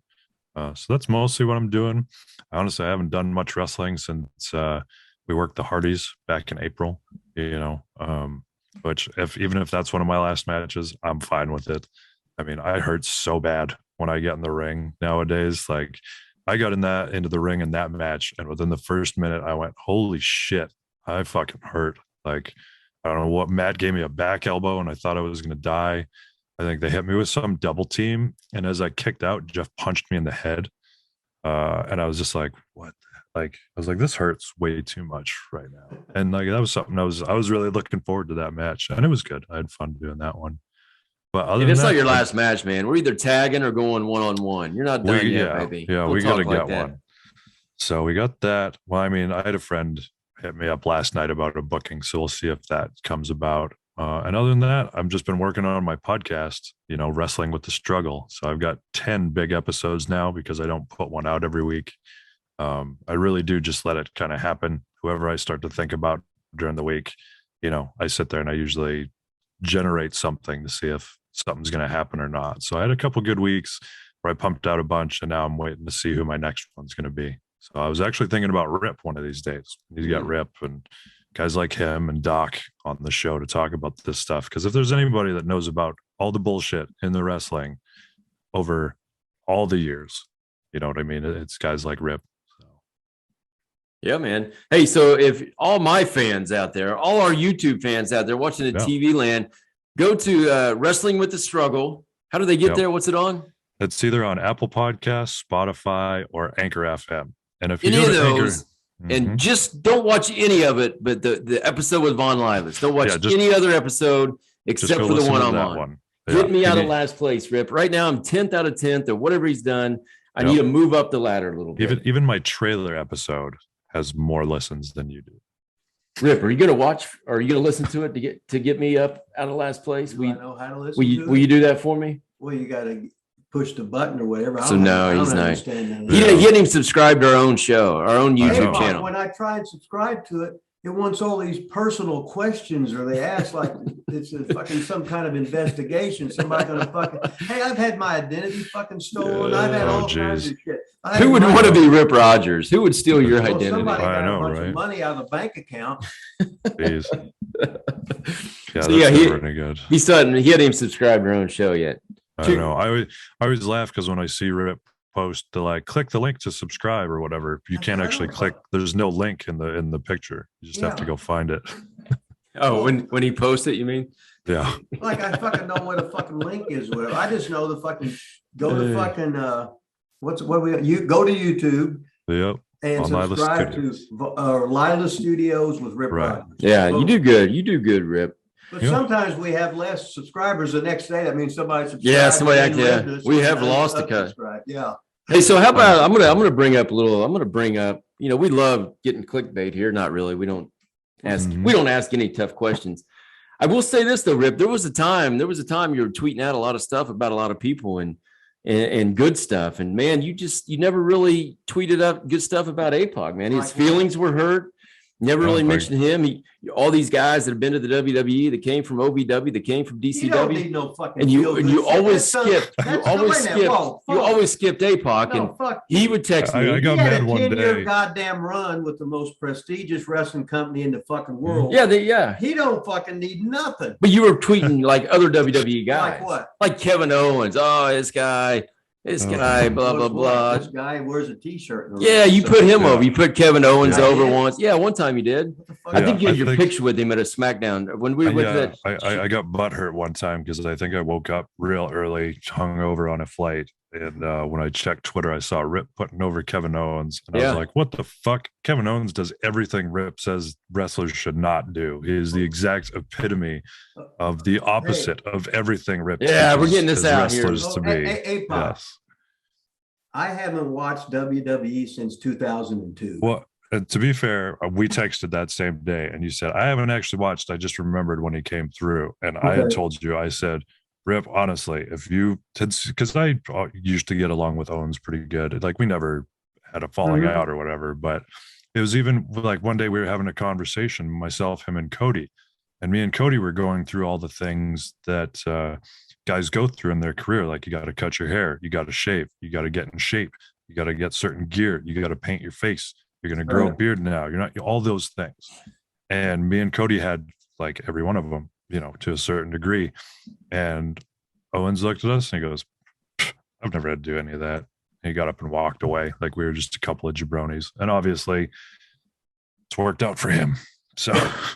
So that's mostly what I'm doing. Honestly, I haven't done much wrestling since we worked the Hardys back in April, which even if that's one of my last matches, I'm fine with it. I mean, I hurt so bad when I get in the ring nowadays. Like, I got into the ring in that match, and within the first minute, I went, "Holy shit, I fucking hurt!" Like, I don't know what. Matt gave me a back elbow, and I thought I was gonna die. I think they hit me with some double team, and as I kicked out, Jeff punched me in the head, and I was just like, "What?" Like, I was like, "This hurts way too much right now," and like that was something I was really looking forward to that match, and it was good. I had fun doing that one. But it's not your last match, man. We're either tagging or going one-on-one. You're not done yet, baby. Yeah, we got to get one. So we got that. Well, I mean, I had a friend hit me up last night about a booking, so we'll see if that comes about. And other than that, I've just been working on my podcast, Wrestling with the Struggle. So I've got 10 big episodes now because I don't put one out every week. I really do just let it kind of happen. Whoever I start to think about during the week, I sit there and I usually generate something to see if something's going to happen or not. So I had a couple good weeks where I pumped out a bunch, and now I'm waiting to see who my next one's going to be. So I was actually thinking about Rip one of these days. He's got Rip and guys like him and Doc on the show to talk about this stuff. Because if there's anybody that knows about all the bullshit in the wrestling over all the years, you know what I mean? It's guys like Rip. Yeah, man. Hey, so if all my fans out there, all our YouTube fans out there watching the TV land, go to Wrestling with the Struggle. How do they get there? What's it on? It's either on Apple Podcasts, Spotify, or Anchor FM. And if you any of those, and just don't watch any of it, but the episode with Von Lilas. Don't watch any other episode except for the one I'm on. Get me out of last place, Rip. Right now, I'm 10th out of 10th or whatever he's done. I need to move up the ladder a little bit. Even my trailer episode has more listens than you do. Rip, are you going to watch? Or are you going to listen to it to get me up out of last place? I know how to listen will you do that for me? Well, you got to push the button or whatever. So no, he's not. He didn't even subscribe to our own show, our own YouTube channel. When I try and subscribe to it, it wants all these personal questions, or they ask like it's a fucking some kind of investigation. Somebody gonna fucking, hey, I've had my identity fucking stolen. I've had all kinds of shit. Who would want to be Rip Rogers? Who would steal your identity? Somebody got a bunch of money out of the bank account. Jeez. Yeah, so he hadn't even subscribed to our own show yet. I don't know. I always laugh because when I see Rip post to like click the link to subscribe or whatever, you can't actually click. There's no link in the picture. You just have to go find it. Oh, when he posts it, you mean? Yeah. Like I fucking know where the fucking link is. Whatever. I just know the fucking go to fucking you go to YouTube. Yep. And subscribe to Lilas Studios with Rip Rogers. Yeah, you do good. You do good, Rip. But sometimes we have less subscribers the next day. That means somebody subscribed. Yeah, somebody. We have lost a cut. Yeah. Hey, so how about I'm gonna bring up. We love getting clickbait here. Not really. We don't ask. We don't ask any tough questions. I will say this though, Rip. There was a time you were tweeting out a lot of stuff about a lot of people and good stuff. And man, you never really tweeted up good stuff about Apoc, man. His feelings were hurt. Never really mentioned him. All these guys that have been to the WWE, that came from OVW, that came from DCW. You don't need no fucking and you always skipped. You always skipped Apoc, and he would text me. I got mad one day. He had a 10-year goddamn run with the most prestigious wrestling company in the fucking world. Yeah. He don't fucking need nothing. But you were tweeting like other WWE guys. Like what? Like Kevin Owens. Oh, this guy. This guy, blah, blah, blah. This guy wears a t-shirt. Yeah, you put him over. You put Kevin Owens over once. Yeah, one time you did. I think you had your picture with him at a SmackDown. When we went to that. I got butthurt one time because I think I woke up real early, hungover on a flight. And when I checked Twitter, I saw Rip putting over Kevin Owens. And I was like, what the fuck? Kevin Owens does everything Rip says wrestlers should not do. He is the exact epitome of the opposite of everything Rip we're getting this out here. To be. Yes. I haven't watched WWE since 2002. Well, to be fair, we texted that same day and you said, I haven't actually watched. I just remembered when he came through. And I had told you, I said, Rip, honestly, if you because I used to get along with Owens pretty good. Like we never had a falling out or whatever, but it was even like one day we were having a conversation, myself, him, and Cody. And me and Cody were going through all the things that guys go through in their career. Like you got to cut your hair, you got to shave, you got to get in shape, you got to get certain gear, you got to paint your face, you're going to grow a beard now, you're not, all those things. And me and Cody had like every one of them, you know, to a certain degree. And Owens looked at us and he goes, I've never had to do any of that. And he got up and walked away like we were just a couple of jabronis. And obviously it's worked out for him. So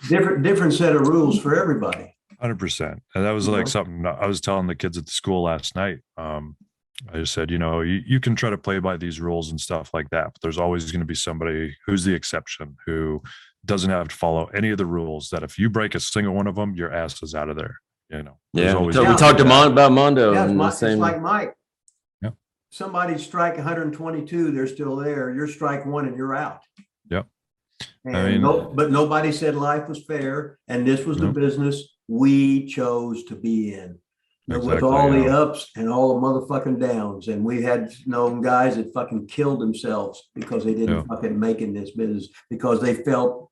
different set of rules for everybody. 100%. And that was like something I was telling the kids at the school last night. I just said, you know, you can try to play by these rules and stuff like that, but there's always going to be somebody who's the exception, who doesn't have to follow any of the rules, that if you break a single one of them, your ass is out of there. You know, yeah. We talked about Mondo. Yeah, it's like Mike. Yeah. Somebody strike 122, they're still there. You're strike one and you're out. Yep. And but nobody said life was fair, and this was the business we chose to be in. With all the ups and all the motherfucking downs. And we had known guys that fucking killed themselves because they didn't fucking make in this business, because they felt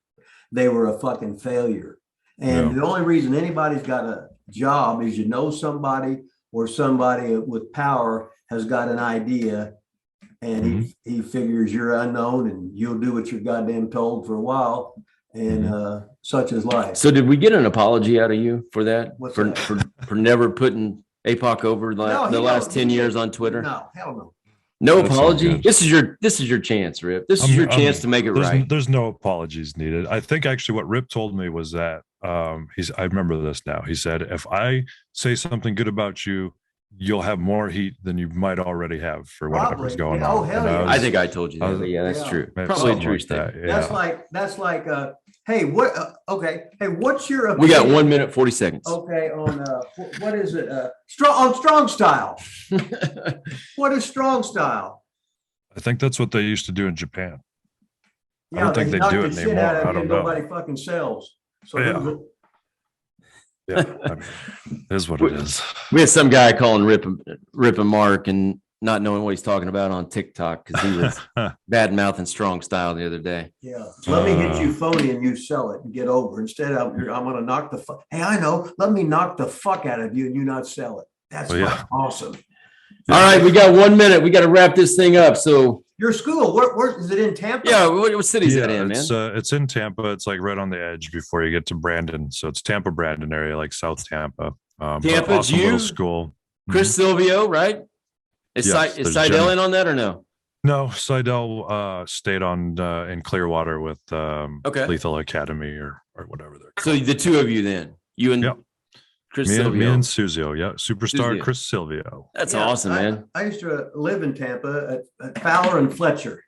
they were a fucking failure. And the only reason anybody's got a job is, you know, somebody or somebody with power has got an idea, and he figures you're unknown and you'll do what you're goddamn told for a while. And such is life. So did we get an apology out of you for that? What's for, that? for never putting Apoc over the last 10 years on Twitter? No, hell no. No apology. This is your chance, Rip. This is your chance to make it right. There's no apologies needed. I think actually what Rip told me was that I remember this now. He said, if I say something good about you, you'll have more heat than you might already have for whatever's going on. Oh, hell yeah. I think I told you that. But yeah, that's true. Probably a true statement. That's like hey, what hey, what's your opinion? We got 1 minute 40 seconds. Okay, on what is it? Strong style. What is strong style? I think that's what they used to do in Japan. Yeah, I don't think they do it anymore. I don't know. Nobody fucking sells. So yeah, I mean, it is what it is. We had some guy calling Rip and Mark and not knowing what he's talking about on TikTok because he was bad mouthing strong style the other day. Yeah. Let me hit you phony and you sell it and get over. Instead of I'm going to knock the fuck. Hey, I know. Let me knock the fuck out of you and you not sell it. That's awesome. All right. We got 1 minute. We got to wrap this thing up. So your school, where is it in Tampa? Yeah. What city is that in, man? It's in Tampa. It's like right on the edge before you get to Brandon. So it's Tampa, Brandon area, like South Tampa. Tampa, awesome little school. Chris Silvio, right? Is Seidel in on that or no? No, Seidel stayed on in Clearwater with Lethal Academy or whatever they're called. So the two of you then, you and Chris Silvio. Me and Suzio, superstar Chris Silvio. That's awesome, man. I used to live in Tampa at Fowler and Fletcher.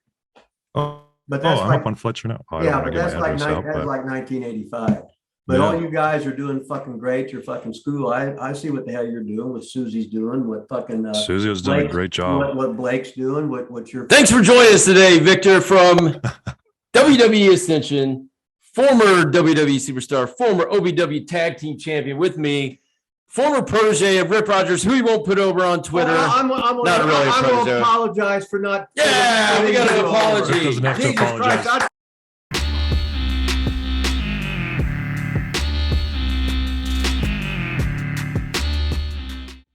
I'm up on Fletcher now. But that's like 1985. But all you guys are doing fucking great. Your fucking school. I see what the hell you're doing, what Susie's doing, what fucking Suzio's done a great job. What Blake's doing, what you're. Thanks for joining us today, Viktor, from WWE Ascension, former WWE superstar, former OVW Tag Team Champion with me, former protege of Rip Rogers, who he won't put over on Twitter. I'm going to apologize for not. Yeah, we got an apology. Doesn't have to apologize.